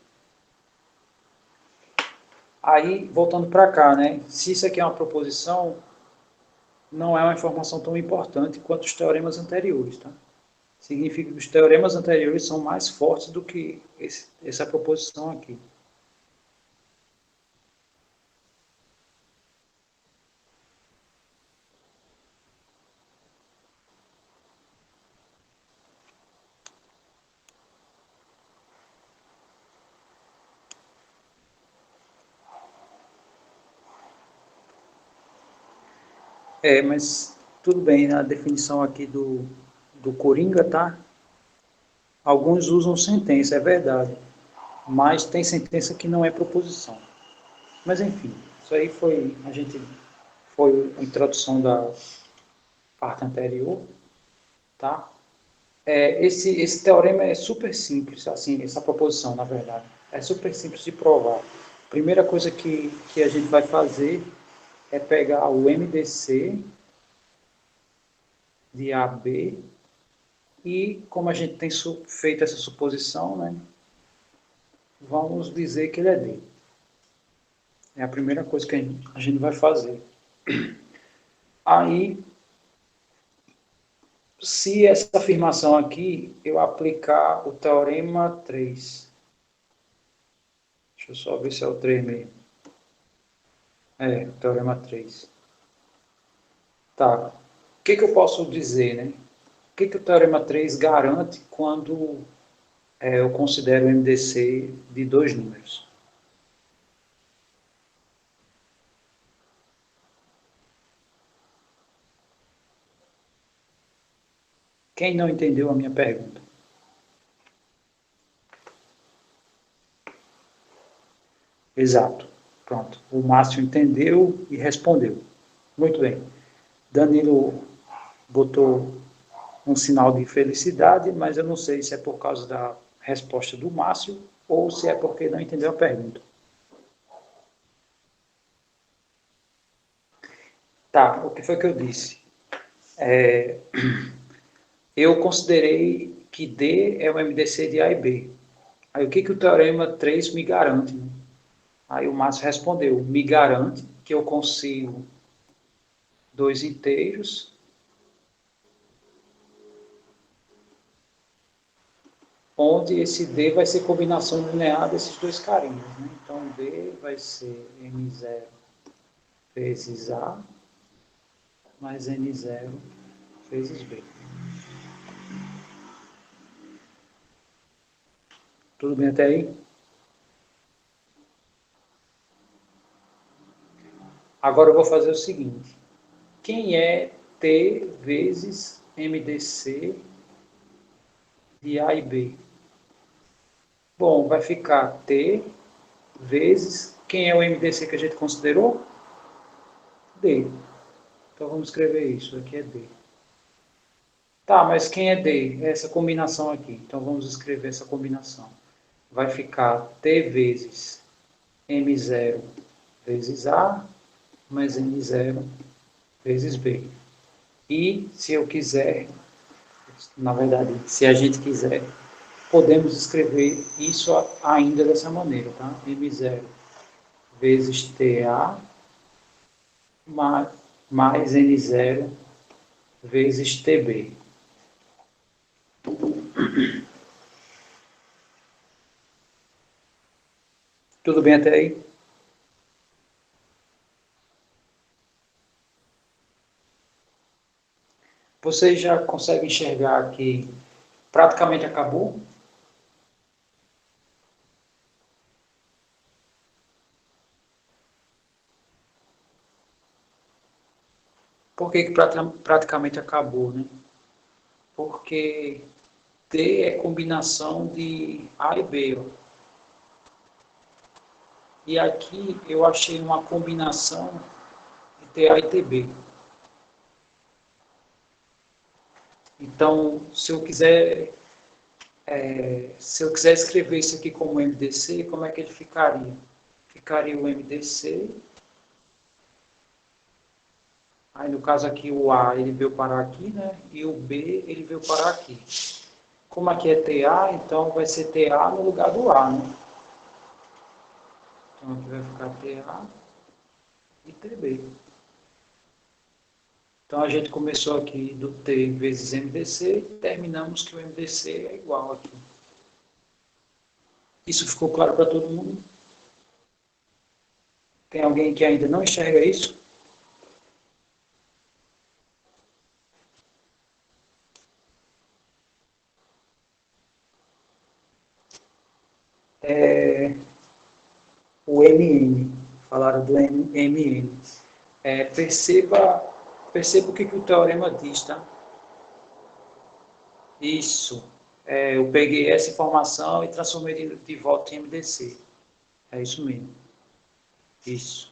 Aí, voltando para cá, né? Se isso aqui é uma proposição, não é uma informação tão importante quanto os teoremas anteriores, tá? Significa que os teoremas anteriores são mais fortes do que essa proposição aqui. Mas tudo bem, na definição aqui do Coringa, tá? Alguns usam sentença, é verdade. Mas tem sentença que não é proposição. Mas enfim, isso aí foi a introdução da parte anterior, tá? Esse teorema é super simples, assim, essa proposição, na verdade. É super simples de provar. Primeira coisa que a gente vai fazer é pegar o MDC de AB e, como a gente tem feito essa suposição, né, vamos dizer que ele é D. É a primeira coisa que a gente vai fazer. Aí, se essa afirmação aqui, eu aplicar o teorema 3. Deixa eu só ver se é o 3 mesmo. O teorema 3. Tá. O que eu posso dizer, né? O que o teorema 3 garante quando eu considero o MDC de dois números? Quem não entendeu a minha pergunta? Exato. Pronto. O Márcio entendeu e respondeu. Muito bem. Danilo botou um sinal de felicidade, mas eu não sei se é por causa da resposta do Márcio ou se é porque não entendeu a pergunta. Tá, o que foi que eu disse? Eu considerei que D é o MDC de A e B. Aí o que o teorema 3 me garante? Né? Aí o Márcio respondeu, me garante que eu consigo 2 inteiros, onde esse D vai ser combinação linear desses dois carinhas. Né? Então, D vai ser M0 vezes A mais N0 vezes B. Tudo bem até aí? Agora eu vou fazer o seguinte. Quem é T vezes MDC de A e B? Bom, vai ficar T vezes... Quem é o MDC que a gente considerou? D. Então vamos escrever isso. Aqui é D. Tá, mas quem é D? É essa combinação aqui. Então vamos escrever essa combinação. Vai ficar T vezes M0 vezes A mais N0 vezes B. E, se eu quiser, na verdade, se a gente quiser, podemos escrever isso ainda dessa maneira, tá? M0 vezes TA mais N0 vezes TB. Tudo bem até aí? Vocês já conseguem enxergar que praticamente acabou? Por que praticamente acabou, né? Porque T é combinação de A e B. Ó. E aqui eu achei uma combinação de TA e TB. Então, se eu quiser escrever isso aqui como MDC, como é que ele ficaria? Ficaria o MDC, aí no caso aqui o A ele veio parar aqui, né? E o B ele veio parar aqui. Como aqui é TA, então vai ser TA no lugar do A, né? Então aqui vai ficar TA e TB. Então a gente começou aqui do T vezes MDC e terminamos que o MDC é igual aqui. Isso ficou claro para todo mundo? Tem alguém que ainda não enxerga isso? É, o MN, falaram do MN. Perceba o que o teorema diz, tá? Isso. Eu peguei essa informação e transformei de volta em MDC. É isso mesmo. Isso.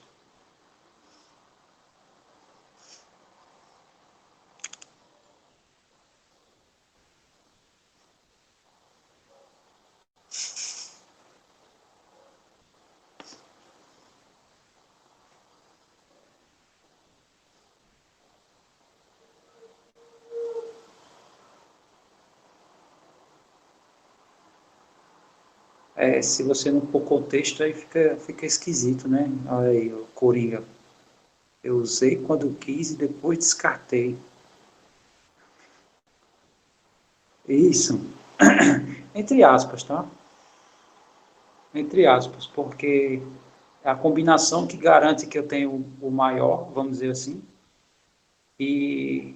Se você não pôr contexto, aí fica esquisito, né? Olha aí, o Coringa. Eu usei quando quis e depois descartei. Isso. Entre aspas, tá? Entre aspas, porque é a combinação que garante que eu tenho o maior, vamos dizer assim, e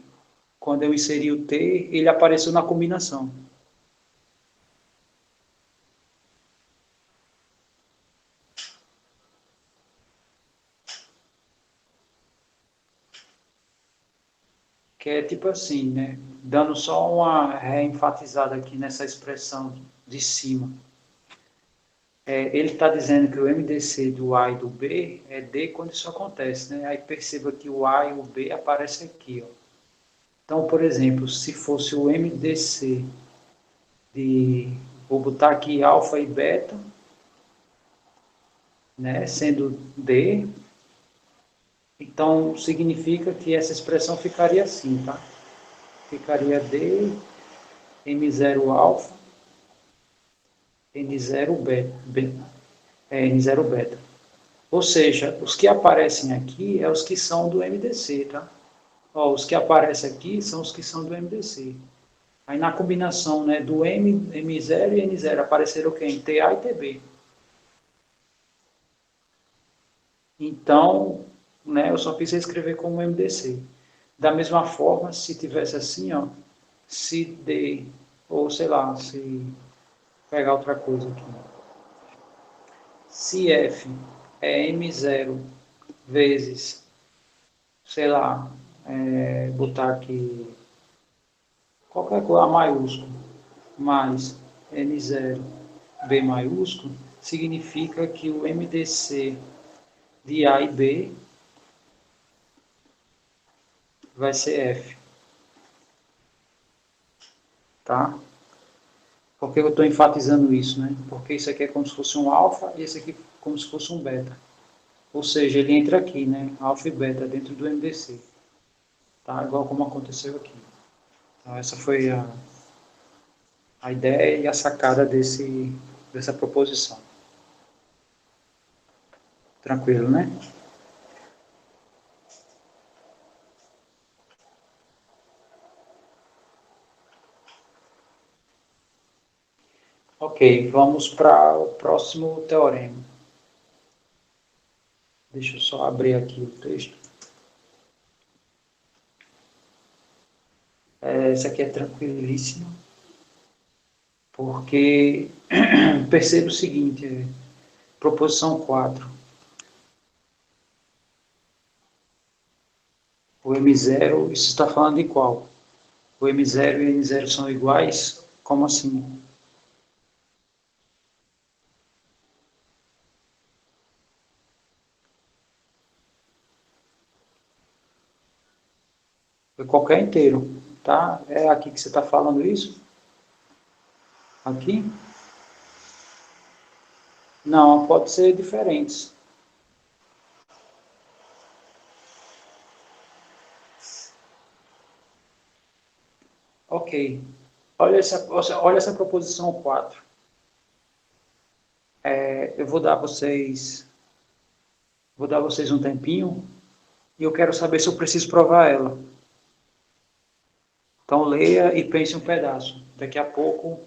quando eu inseri o T, ele apareceu na combinação. Que é tipo assim, né? Dando só uma reenfatizada aqui nessa expressão de cima. Ele está dizendo que o MDC do A e do B é D quando isso acontece, né? Aí perceba que o A e o B aparecem aqui, ó. Então, por exemplo, se fosse o MDC de, vou botar aqui alfa e beta, né, sendo D, então significa que essa expressão ficaria assim, tá? Ficaria D, M0 alfa, N0 beta, N0 beta. Ou seja, os que aparecem aqui é os que são do MDC, tá? Ó, os que aparecem aqui são os que são do MDC. Aí na combinação, né, do M0 e N0 apareceram quem? TA e TB. Então, né, eu só quis escrever como MDC. Da mesma forma, se tivesse assim, ó, se D, ou sei lá, se pegar outra coisa aqui. Se F é M0 vezes, sei lá, botar aqui qualquer coisa, A maiúsculo, mais N0 B maiúsculo, significa que o MDC de A e B vai ser F, tá? Por que eu estou enfatizando isso, né? Porque isso aqui é como se fosse um alfa e esse aqui como se fosse um beta. Ou seja, ele entra aqui, né? Alfa e beta dentro do MDC, tá? Igual como aconteceu aqui. Então, essa foi a ideia e a sacada dessa proposição. Tranquilo, né? Ok, vamos para o próximo teorema. Deixa eu só abrir aqui o texto. Essa aqui é tranquilíssima, porque perceba o seguinte, proposição 4. O M0, isso está falando de qual? O M0 e N0 são iguais? Como assim? É qualquer inteiro, tá? É aqui que você está falando isso? Aqui? Não, pode ser diferentes. Ok. Olha essa proposição 4. Eu vou dar vocês um tempinho e eu quero saber se eu preciso provar ela. Então leia e pense um pedaço. Daqui a pouco,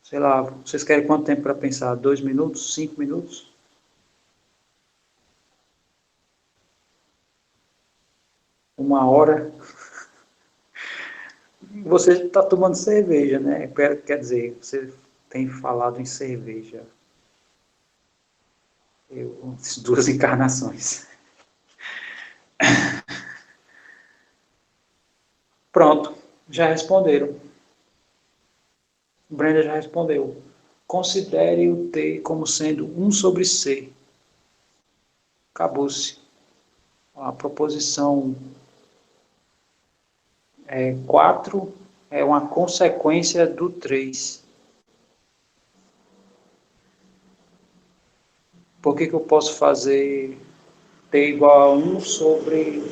sei lá, vocês querem quanto tempo para pensar? 2 minutos? 5 minutos? Uma hora? Você está tomando cerveja, né? Quer dizer, você tem falado em cerveja. Duas encarnações. Pronto, já responderam. Brenda já respondeu. Considere o T como sendo 1/C. Acabou-se. A proposição 4 é uma consequência do 3. Por que eu posso fazer T igual a 1/C?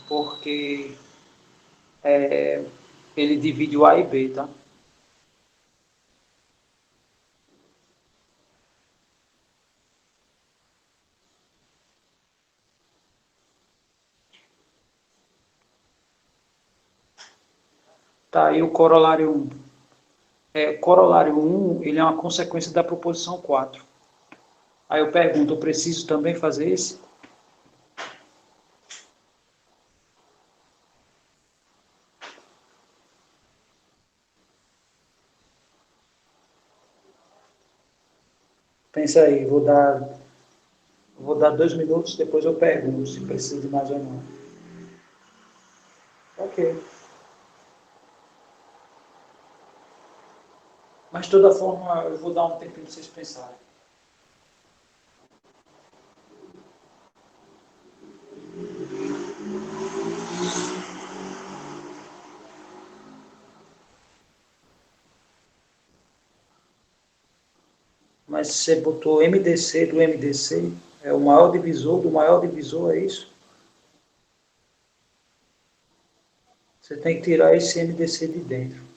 Porque ele divide o A e B, tá? Tá aí o corolário 1. Corolário 1, ele é uma consequência da proposição 4. Aí eu pergunto, eu preciso também fazer esse? Pensa aí, vou dar 2 minutos, depois eu pergunto se precisa de mais ou não. Ok. Mas de toda forma, eu vou dar um tempinho para vocês pensarem. Mas você botou MDC do MDC, é o maior divisor do maior divisor, é isso? Você tem que tirar esse MDC de dentro.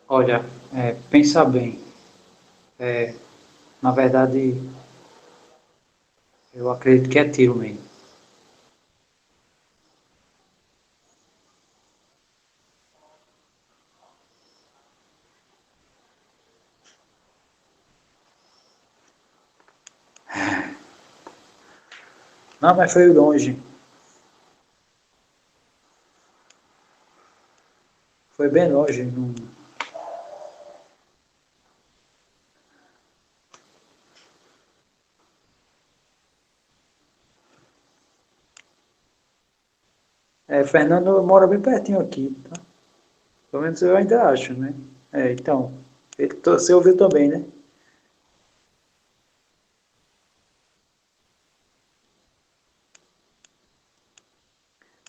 Olha, pensa bem. Na verdade, eu acredito que é tiro mesmo. Não, mas foi longe. Foi bem longe. Não... Fernando mora bem pertinho aqui, tá? Pelo menos eu ainda acho, né? Então, você ouviu também, né?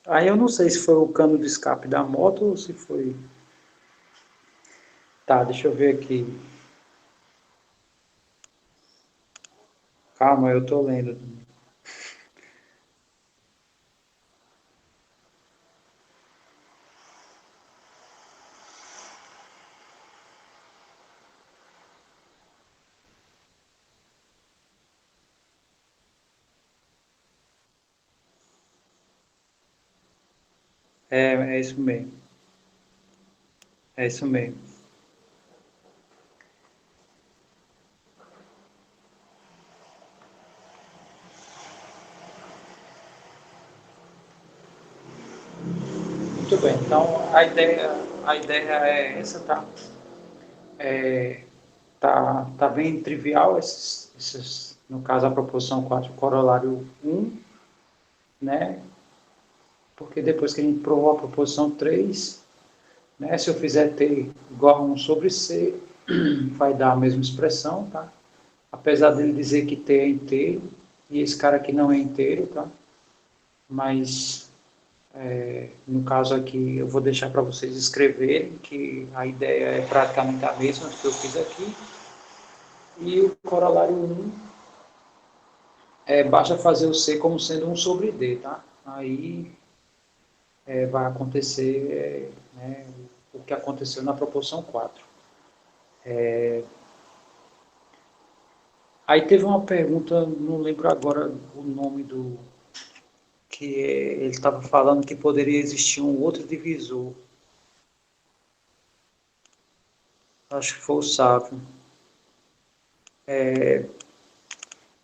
Aí eu não sei se foi o cano de escape da moto ou se foi. Tá, deixa eu ver aqui. Calma, eu tô lendo. É isso mesmo. É isso mesmo. Muito bem. Então a ideia é essa, tá? É, tá bem trivial no caso a proposição 4 corolário um, né? Porque depois que a gente provou a proposição 3, né, se eu fizer T igual a 1 sobre C, vai dar a mesma expressão, tá? Apesar dele dizer que T é inteiro, e esse cara aqui não é inteiro, tá? Mas no caso aqui eu vou deixar para vocês escreverem que a ideia é praticamente a mesma que eu fiz aqui. E o corolário 1 basta fazer o C como sendo 1 sobre D, tá? Aí vai acontecer né, o que aconteceu na proporção 4. Aí teve uma pergunta, não lembro agora o nome do. Ele estava falando que poderia existir um outro divisor. Acho que foi o Sávio.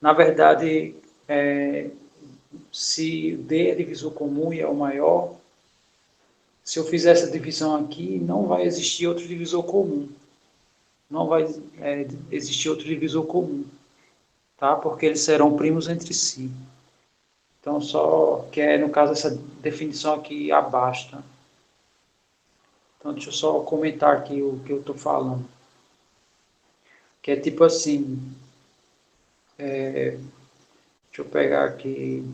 Na verdade, se D é divisor comum e é o maior, se eu fizer essa divisão aqui, não vai existir outro divisor comum. Não vai existir outro divisor comum, tá? Porque eles serão primos entre si. Então, só que no caso, essa definição aqui abaixo, tá? Então, deixa eu só comentar aqui o que eu estou falando. Que é tipo assim, deixa eu pegar aqui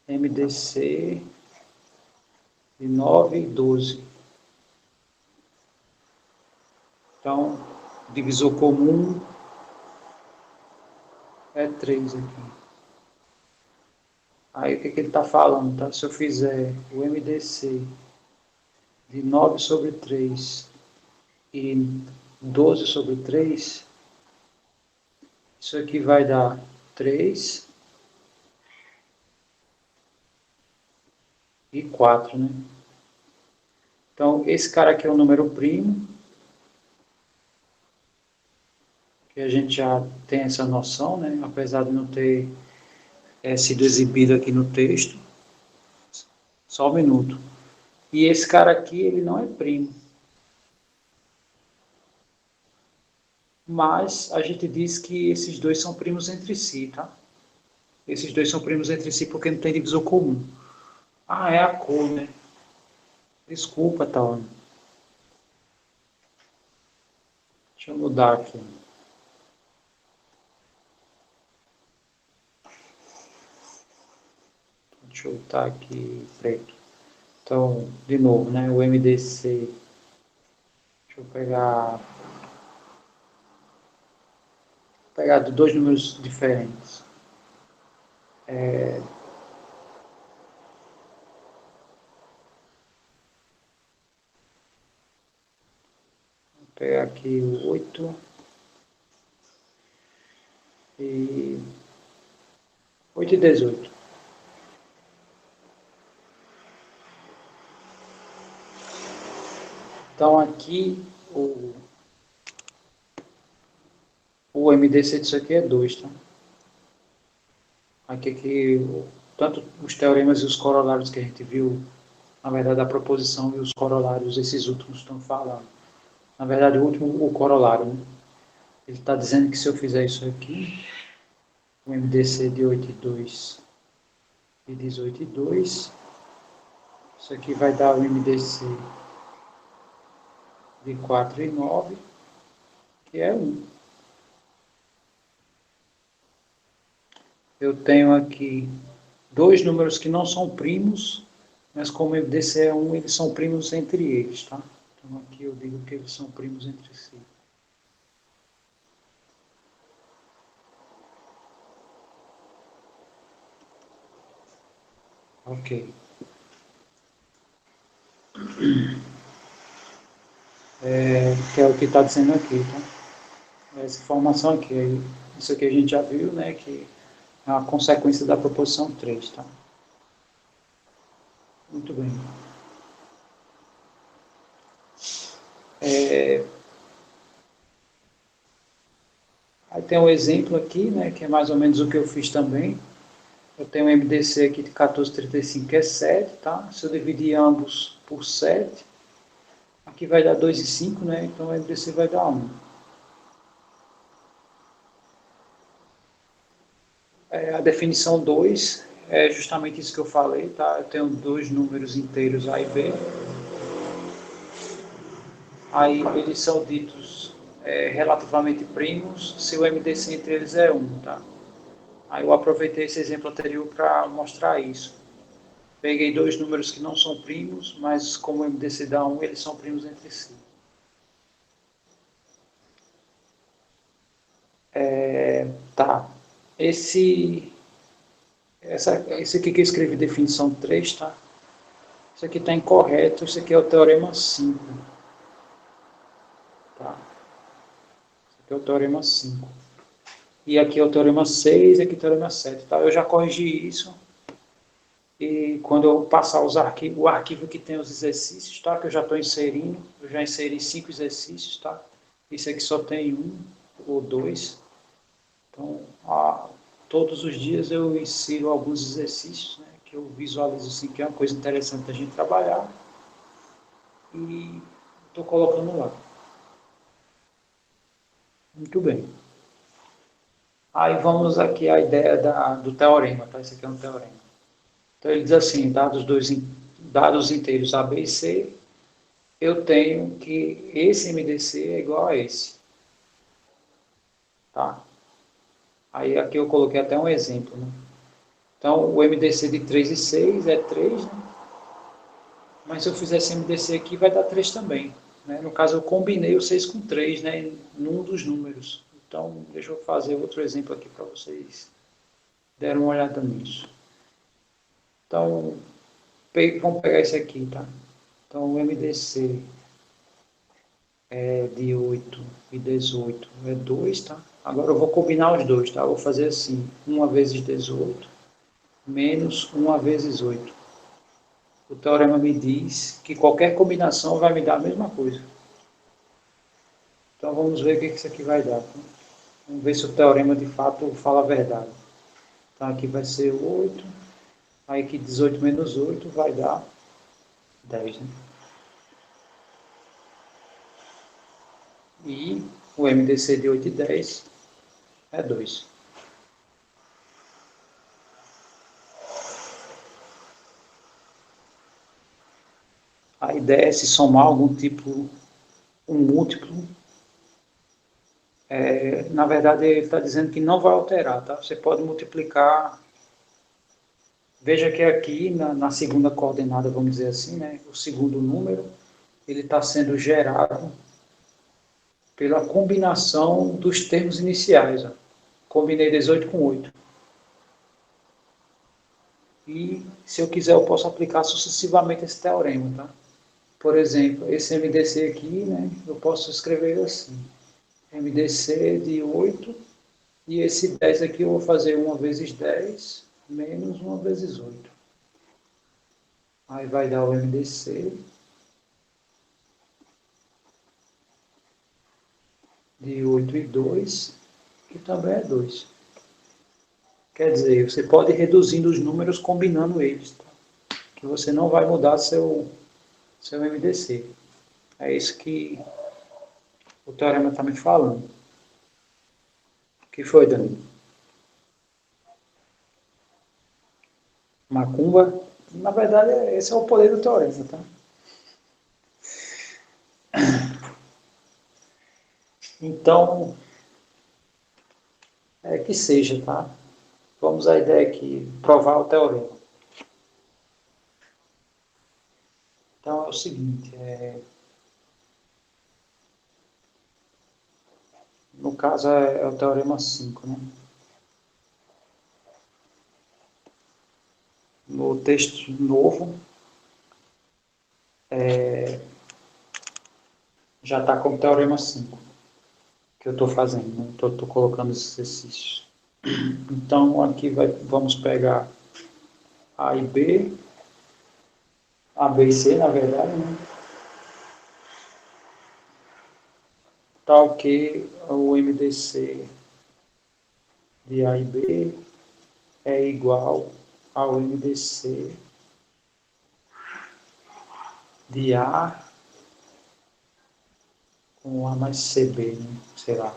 MDC de 9 e 12. Então, divisor comum é 3 aqui. Aí, o que, que ele está falando? Tá? Se eu fizer o MDC de 9 sobre 3 e 12 sobre 3, isso aqui vai dar 3 e 4, né? Então, esse cara aqui é o número primo, que a gente já tem essa noção, né? Apesar de não ter sido exibido aqui no texto. Só um minuto. E esse cara aqui, ele não é primo. Mas a gente diz que esses dois são primos entre si, tá? Esses dois são primos entre si porque não tem divisor comum. Ah, é a cor, né? Desculpa, Tawana. Deixa eu mudar aqui. Deixa eu botar aqui preto. Então, de novo, né? O MDC. Deixa eu pegar dois números diferentes. pegar aqui o 8 e 8 e 18. Então aqui o MDC disso aqui é 2, tá? Aqui tanto os teoremas e os corolários que a gente viu, na verdade a proposição e os corolários, esses últimos estão falando. Na verdade o último, o corolário, né? Ele está dizendo que se eu fizer isso aqui, o MDC de 8 e 2 e 18 e 2, isso aqui vai dar o MDC de 4 e 9, que é 1. Eu tenho aqui dois números que não são primos, mas como o MDC é 1, eles são primos entre eles, tá? Então aqui eu digo que eles são primos entre si. Ok. Que é o que está dizendo aqui, tá? Essa informação aqui, isso aqui a gente já viu, né, que é uma consequência da proposição 3, tá? Muito bem. Aí tem um exemplo aqui, né, que é mais ou menos o que eu fiz também. Eu tenho um MDC aqui de 14,35, que é 7, tá? Se eu dividir ambos por 7, aqui vai dar 2,5, né? Então o MDC vai dar 1. A definição 2 é justamente isso que eu falei, tá? Eu tenho dois números inteiros A e B. Aí eles são ditos relativamente primos se o MDC entre eles é 1, tá? Aí eu aproveitei esse exemplo anterior para mostrar isso. Peguei dois números que não são primos, mas como o MDC dá 1, eles são primos entre si. Tá. Esse aqui que eu escrevi definição 3, tá? Isso aqui está incorreto, isso aqui é o teorema 5. Tá? Isso aqui é o teorema 5. E aqui é o teorema 6, aqui é o teorema 7. Tá? Eu já corrigi isso. E quando eu passar o arquivo que tem os exercícios, tá? Que eu já estou inserindo, eu já inseri 5 exercícios, tá? Esse aqui só tem 1 ou 2. Então, todos os dias eu insiro alguns exercícios, né? Que eu visualizo assim, que é uma coisa interessante da gente trabalhar. E estou colocando lá. Muito bem. Aí vamos aqui à ideia do teorema, tá? Esse aqui é um teorema. Então ele diz assim, dados inteiros A, B e C, eu tenho que esse MDC é igual a esse. Tá? Aí aqui eu coloquei até um exemplo, né? Então o MDC de 3 e 6 é 3, né? Mas se eu fizer esse MDC aqui vai dar 3 também. Né? No caso eu combinei o 6 com 3, né? Num dos números. Então deixa eu fazer outro exemplo aqui para vocês derem uma olhada nisso. Então vamos pegar esse aqui, tá? Então o MDC de 8 e 18 é 2, tá? Agora eu vou combinar os dois, tá? Eu vou fazer assim, 1 vezes 18 menos 1 vezes 8. O teorema me diz que qualquer combinação vai me dar a mesma coisa. Então vamos ver o que isso aqui vai dar. Tá? Vamos ver se o teorema de fato fala a verdade. Então aqui vai ser 8, aí aqui 18 menos 8 vai dar 10, né? E o MDC de 8 e 10 é 2. A ideia é se somar algum tipo, um múltiplo. Na verdade, ele está dizendo que não vai alterar, tá? Você pode multiplicar. Veja que aqui, na segunda coordenada, vamos dizer assim, né? O segundo número, ele está sendo gerado pela combinação dos termos iniciais. Ó. Combinei 18 com 8. E, se eu quiser, eu posso aplicar sucessivamente esse teorema, tá? Por exemplo, esse MDC aqui, né, eu posso escrever assim, MDC de 8, e esse 10 aqui eu vou fazer 1 vezes 10 menos 1 vezes 8. Aí vai dar o MDC de 8 e 2, que também é 2. Quer dizer, você pode ir reduzindo os números combinando eles, tá? Que você não vai mudar seu MDC. É isso que o teorema está me falando. O que foi, Danilo? Macumba? Na verdade, esse é o poder do teorema, tá? Então, é que seja, tá? Vamos à ideia aqui, provar o teorema. Então, é o seguinte, no caso é o teorema 5, né? No texto novo, já está como teorema 5 que eu estou fazendo, né? Estou colocando os exercícios. Então, aqui vamos pegar A e B, A, B e C, na verdade, né? Tal que o MDC de A e B é igual ao MDC de A com A mais CB, né? Sei lá.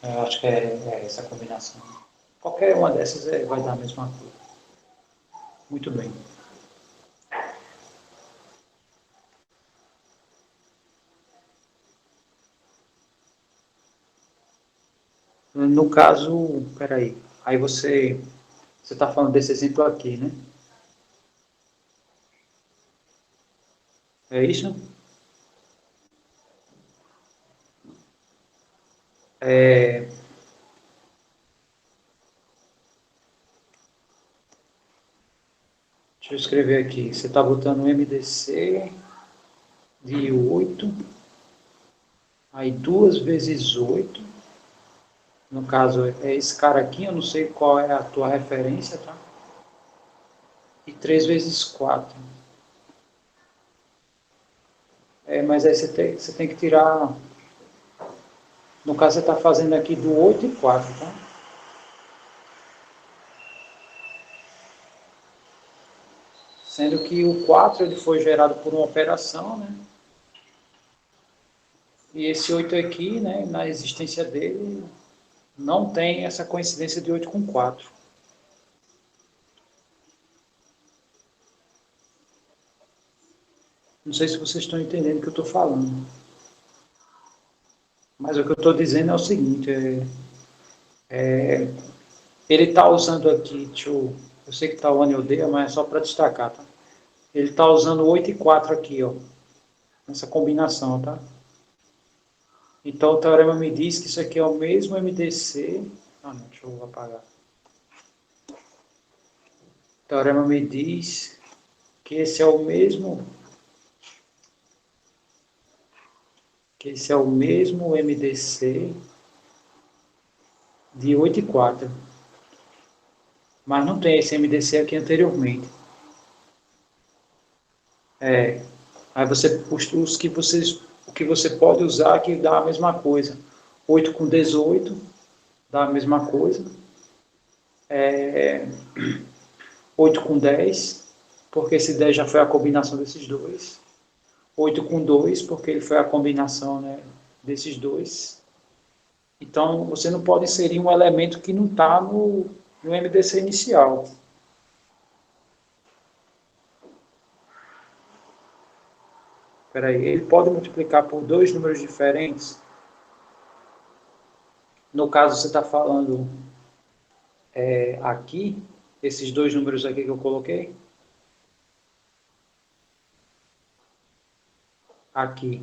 Eu acho que é essa combinação. Qualquer uma dessas vai dar a mesma coisa. Muito bem. No caso, peraí, aí você está falando desse exemplo aqui, né? É isso? É, deixa eu escrever aqui. Você está botando um MDC de 8, aí 2 vezes 8. No caso, é esse cara aqui, eu não sei qual é a tua referência, tá? E 3 vezes 4. Mas aí você tem que tirar. No caso, você está fazendo aqui do 8 e 4, tá? Sendo que o 4 ele foi gerado por uma operação, né? E esse 8 aqui, né, na existência dele, não tem essa coincidência de 8 com 4. Não sei se vocês estão entendendo o que eu estou falando. Mas o que eu estou dizendo é o seguinte, ele está usando aqui, eu sei que está o ano odeia, mas é só para destacar, tá? Ele está usando 8 e 4 aqui, ó, nessa combinação, tá? Então o teorema me diz que isso aqui é o mesmo MDC. Ah, não, deixa eu apagar. O teorema me diz que esse é o mesmo MDC de 8 e 4. Mas não tem esse MDC aqui anteriormente. Aí você o que você pode usar que dá a mesma coisa. 8 com 18 dá a mesma coisa. 8 com 10, porque esse 10 já foi a combinação desses dois. 8 com 2, porque ele foi a combinação, né, desses dois. Então, você não pode inserir um elemento que não está no MDC inicial. Espera aí, ele pode multiplicar por dois números diferentes? No caso, você está falando aqui, esses dois números aqui que eu coloquei? Aqui.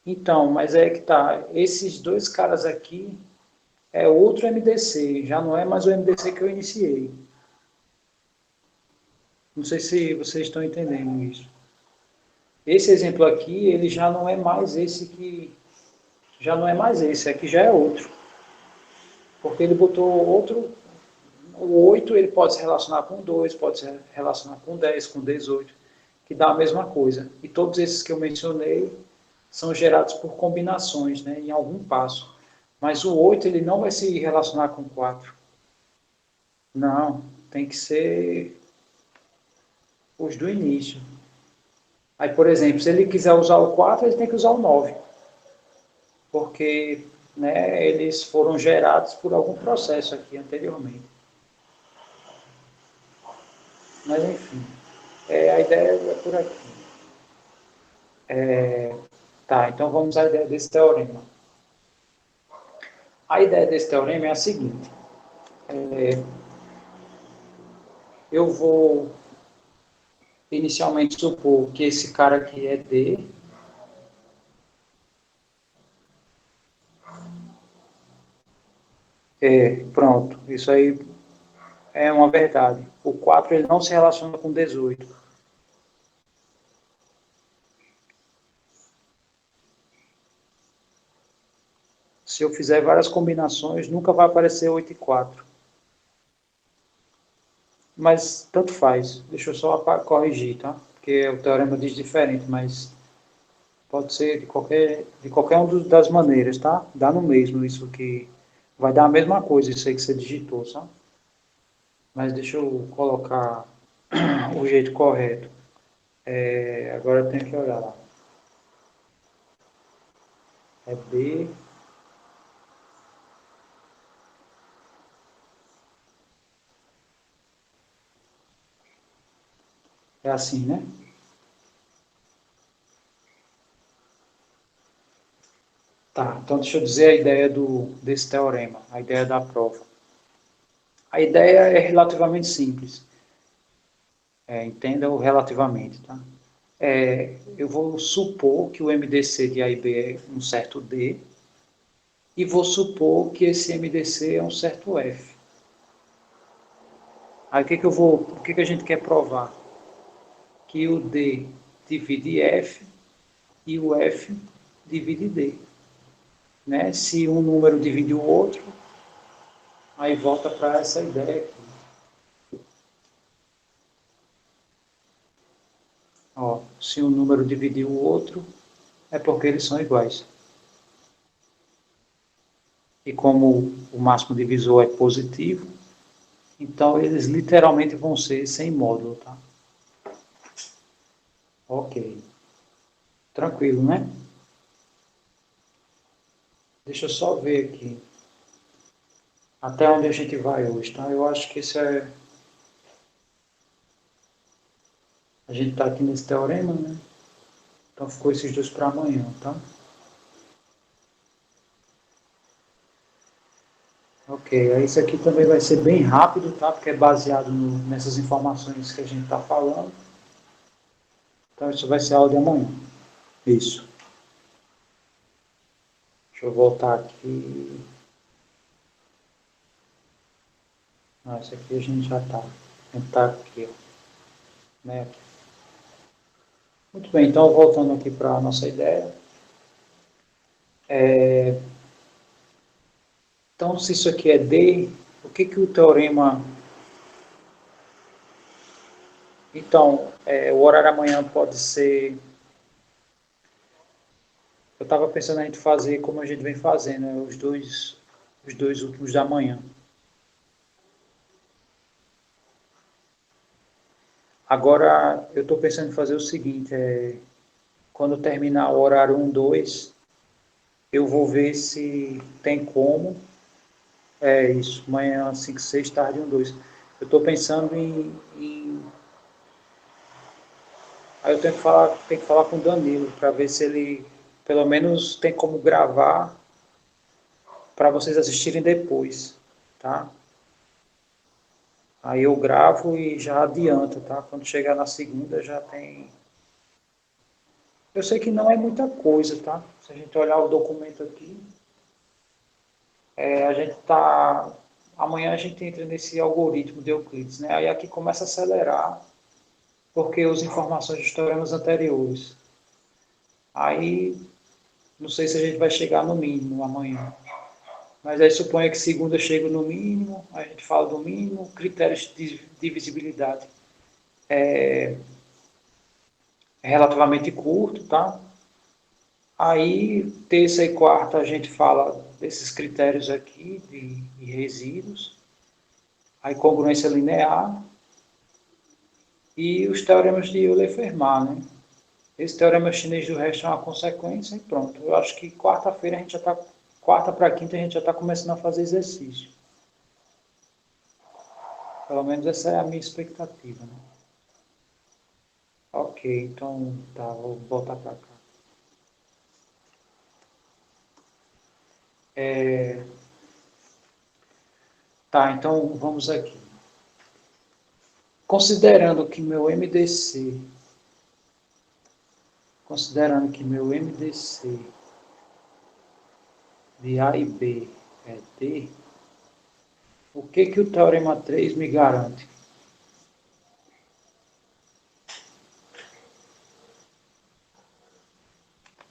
Então, mas é que tá. Esses dois caras aqui é outro MDC, já não é mais o MDC que eu iniciei. Não sei se vocês estão entendendo isso. Esse exemplo aqui, ele já não é mais esse que... Já não é mais esse, aqui já é outro. Porque ele botou outro... O 8 ele pode se relacionar com 2, pode se relacionar com 10, com 18, que dá a mesma coisa. E todos esses que eu mencionei são gerados por combinações, né, em algum passo. Mas o 8 ele não vai se relacionar com 4. Não, tem que ser os do início. Aí, por exemplo, se ele quiser usar o 4, ele tem que usar o 9, porque, né, eles foram gerados por algum processo aqui anteriormente. Mas, enfim, a ideia é por aqui. Tá, então vamos à ideia desse teorema. A ideia desse teorema é a seguinte. Eu vou inicialmente supor que esse cara aqui é D. Pronto, isso aí é uma verdade. O 4 ele não se relaciona com 18. Se eu fizer várias combinações, nunca vai aparecer 8 e 4. Mas tanto faz. Deixa eu só corrigir, tá? Porque o teorema diz diferente, mas pode ser de qualquer uma das maneiras, tá? Dá no mesmo isso que... Vai dar a mesma coisa, isso aí que você digitou, sabe? Mas deixa eu colocar o jeito correto. Agora eu tenho que olhar lá. É B. É assim, né? Tá, então deixa eu dizer a ideia desse teorema, a ideia da prova. A ideia é relativamente simples. Entenda o relativamente, tá? Eu vou supor que o MDC de A e B é um certo D e vou supor que esse MDC é um certo F. Aí o que a gente quer provar? Que o D divide F e o F divide D. Né? Se um número divide o outro, aí volta para essa ideia aqui. Ó, se um número dividir o outro, é porque eles são iguais. E como o máximo divisor é positivo, então eles literalmente vão ser sem módulo, tá? Ok. Tranquilo, né? Deixa eu só ver aqui. Até onde a gente vai hoje, tá? Eu acho que isso é... A gente está aqui nesse teorema, né? Então ficou esses dois para amanhã, tá? Ok, aí isso aqui também vai ser bem rápido, tá? Porque é baseado nessas informações que a gente está falando. Então isso vai ser a aula de amanhã. Isso. Deixa eu voltar aqui. Ah, esse aqui a gente já está. A gente está aqui, ó. Né? Muito bem, então voltando aqui para a nossa ideia. Então, se isso aqui é D, o que, que o teorema... Então, o horário amanhã pode ser... Eu estava pensando a gente fazer como a gente vem fazendo, né? Os dois últimos da manhã. Agora, eu estou pensando em fazer o seguinte, quando terminar o horário 1, 2, eu vou ver se tem como... É isso, manhã 5, 6, tarde 1, 2. Eu estou pensando Aí eu tenho que falar com o Danilo para ver se ele pelo menos tem como gravar para vocês assistirem depois, tá? Aí eu gravo e já adianta, tá? Quando chegar na segunda já tem. Eu sei que não é muita coisa, tá? Se a gente olhar o documento aqui, a gente tá. Amanhã a gente entra nesse algoritmo de Euclides, né? Aí aqui começa a acelerar. porque usa informações dos teoremas anteriores. Aí, não sei se a gente vai chegar no mínimo amanhã. Mas aí suponha que segunda eu chego no mínimo, a gente fala do mínimo, critérios de divisibilidade é relativamente curto, tá? Aí, terça e quarta, a gente fala desses critérios aqui de resíduos, aí congruência linear e os teoremas de Euler-Fermat, né? Esse teorema chinês do resto é uma consequência e pronto. Eu acho que quarta-feira a gente já está, quarta para quinta a gente já está começando a fazer exercício. Pelo menos essa é a minha expectativa, né? Ok, então tá, vou voltar para cá. Tá, então vamos aqui. Considerando que meu MDC, considerando que meu MDC de A e B é D, o que que o teorema 3 me garante?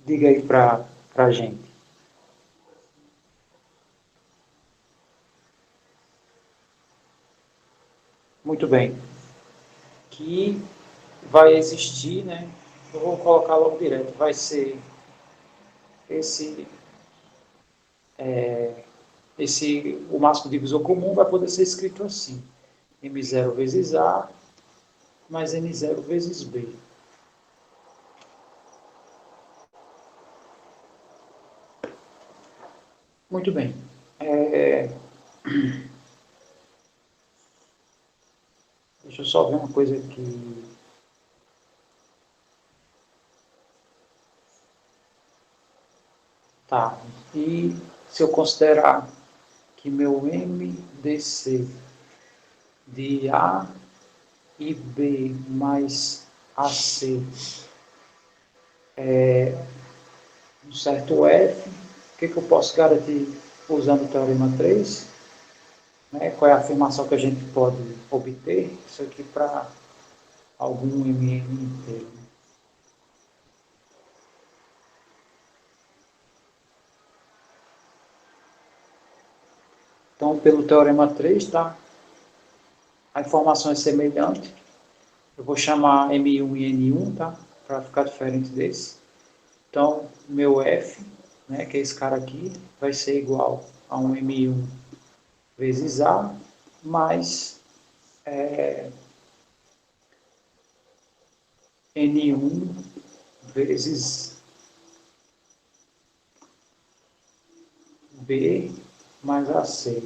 Diga aí para a gente. Muito bem. Que vai existir, né? Eu vou colocar logo direto. Vai ser esse, o máximo divisor comum vai poder ser escrito assim: M0 vezes A mais N0 vezes B. Muito bem. É, deixa eu só ver uma coisa aqui. Tá. E se eu considerar que meu MDC de A e B mais AC um certo F, o que, que eu posso garantir usando o teorema 3? Né? Qual é a afirmação que a gente pode obter? Isso aqui para algum MN inteiro. Né? Então, pelo teorema 3, tá? A informação é semelhante. Eu vou chamar M1 e N1, tá? Para ficar diferente desse. Então, meu F, né, que é esse cara aqui, vai ser igual a um M1 vezes A, mais N1 vezes B mais AC.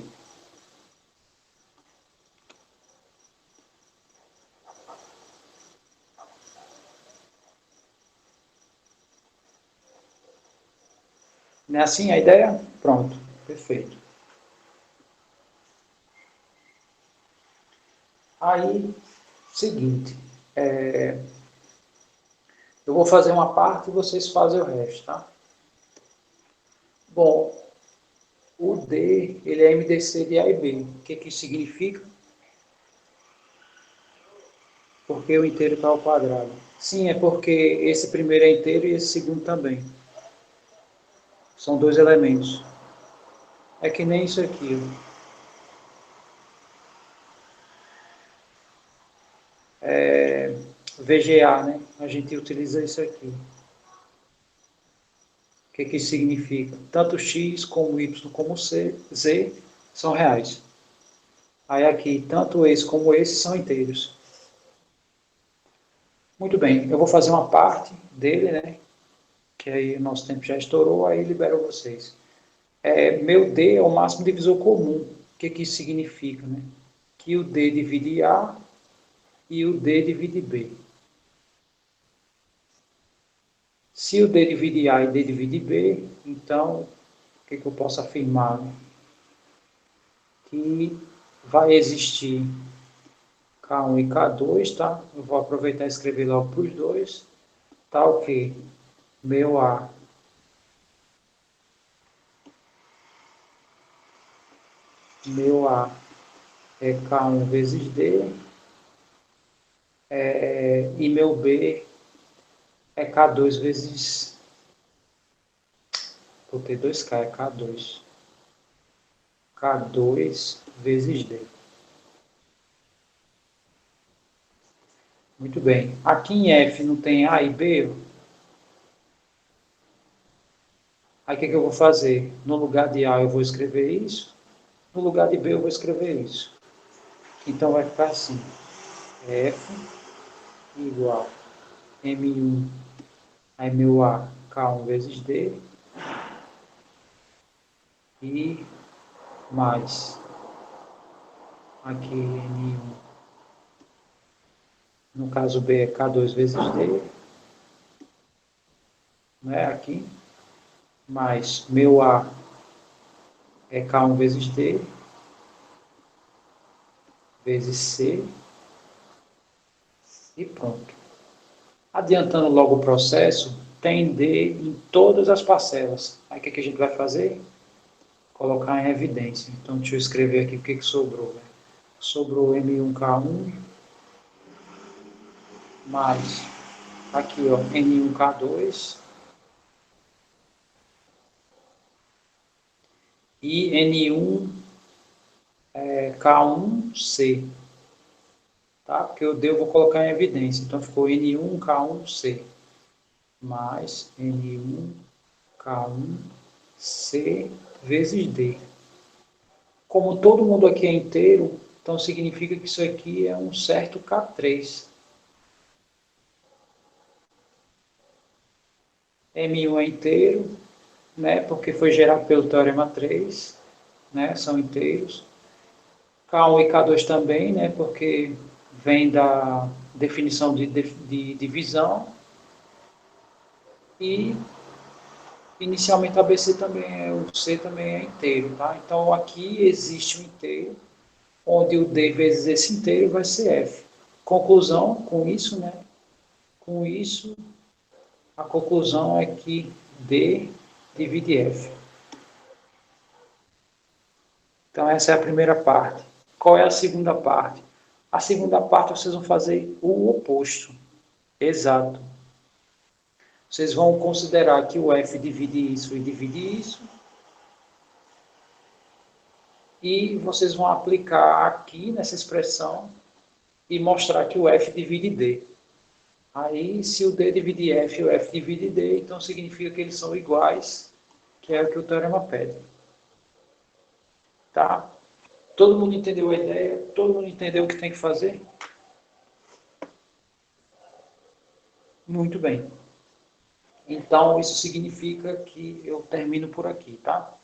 Não é assim a ideia? Pronto, perfeito. Aí, seguinte, eu vou fazer uma parte e vocês fazem o resto, tá? Bom, o D, ele é MDC de A e B. O que que isso significa? Porque o inteiro está ao quadrado. Sim, é porque esse primeiro é inteiro e esse segundo também. São dois elementos. É que nem isso aqui. VGA, né? A gente utiliza isso aqui. O que que isso significa? Tanto x como y como z são reais. Aí aqui, tanto esse como esse são inteiros. Muito bem, eu vou fazer uma parte dele, né? Que aí o nosso tempo já estourou, aí libero vocês. Meu D é o máximo divisor comum. O que que isso significa, né? Que o D divide A e o D divide B. Se o D divide A e D divide B, então, o que, que eu posso afirmar? Né? Que vai existir K1 e K2, tá? Eu vou aproveitar e escrever logo para os dois. Tá o quê? Meu A. Meu A é K1 vezes D E meu B é K2 vezes... Vou ter 2K, é K2. K2 vezes D. Muito bem. Aqui em F não tem A e B. Aí o que eu vou fazer? No lugar de A eu vou escrever isso. No lugar de B eu vou escrever isso. Então vai ficar assim. F igual M1, aí meu A, K1 vezes D, e mais aqui N1, no caso B é K2 vezes D, né, aqui, mais meu A é K1 vezes D, vezes C, e pronto. Adiantando logo o processo, tem D em todas as parcelas. Aí o que a gente vai fazer? Colocar em evidência. Então, deixa eu escrever aqui o que sobrou. Né? Sobrou M1K1 mais aqui, ó, N1K2 e N1K1C. Tá? Porque o D eu vou colocar em evidência. Então, ficou N1K1C mais N1K1C vezes D. Como todo mundo aqui é inteiro, então significa que isso aqui é um certo K3. M1 é inteiro, né, porque foi gerado pelo teorema 3, né, são inteiros. K1 e K2 também, né, porque vem da definição de divisão. E inicialmente a BC também o C também é inteiro, tá? Então aqui existe um inteiro, onde o D vezes esse inteiro vai ser F. Conclusão com isso, né? Com isso, a conclusão é que D divide F. Então essa é a primeira parte. Qual é a segunda parte? A segunda parte vocês vão fazer o oposto. Exato. Vocês vão considerar que o F divide isso e divide isso. E vocês vão aplicar aqui nessa expressão e mostrar que o F divide D. Aí, se o D divide F e o F divide D, então significa que eles são iguais, que é o que o teorema pede. Tá? Todo mundo entendeu a ideia? Todo mundo entendeu o que tem que fazer? Muito bem. Então, isso significa que eu termino por aqui, tá?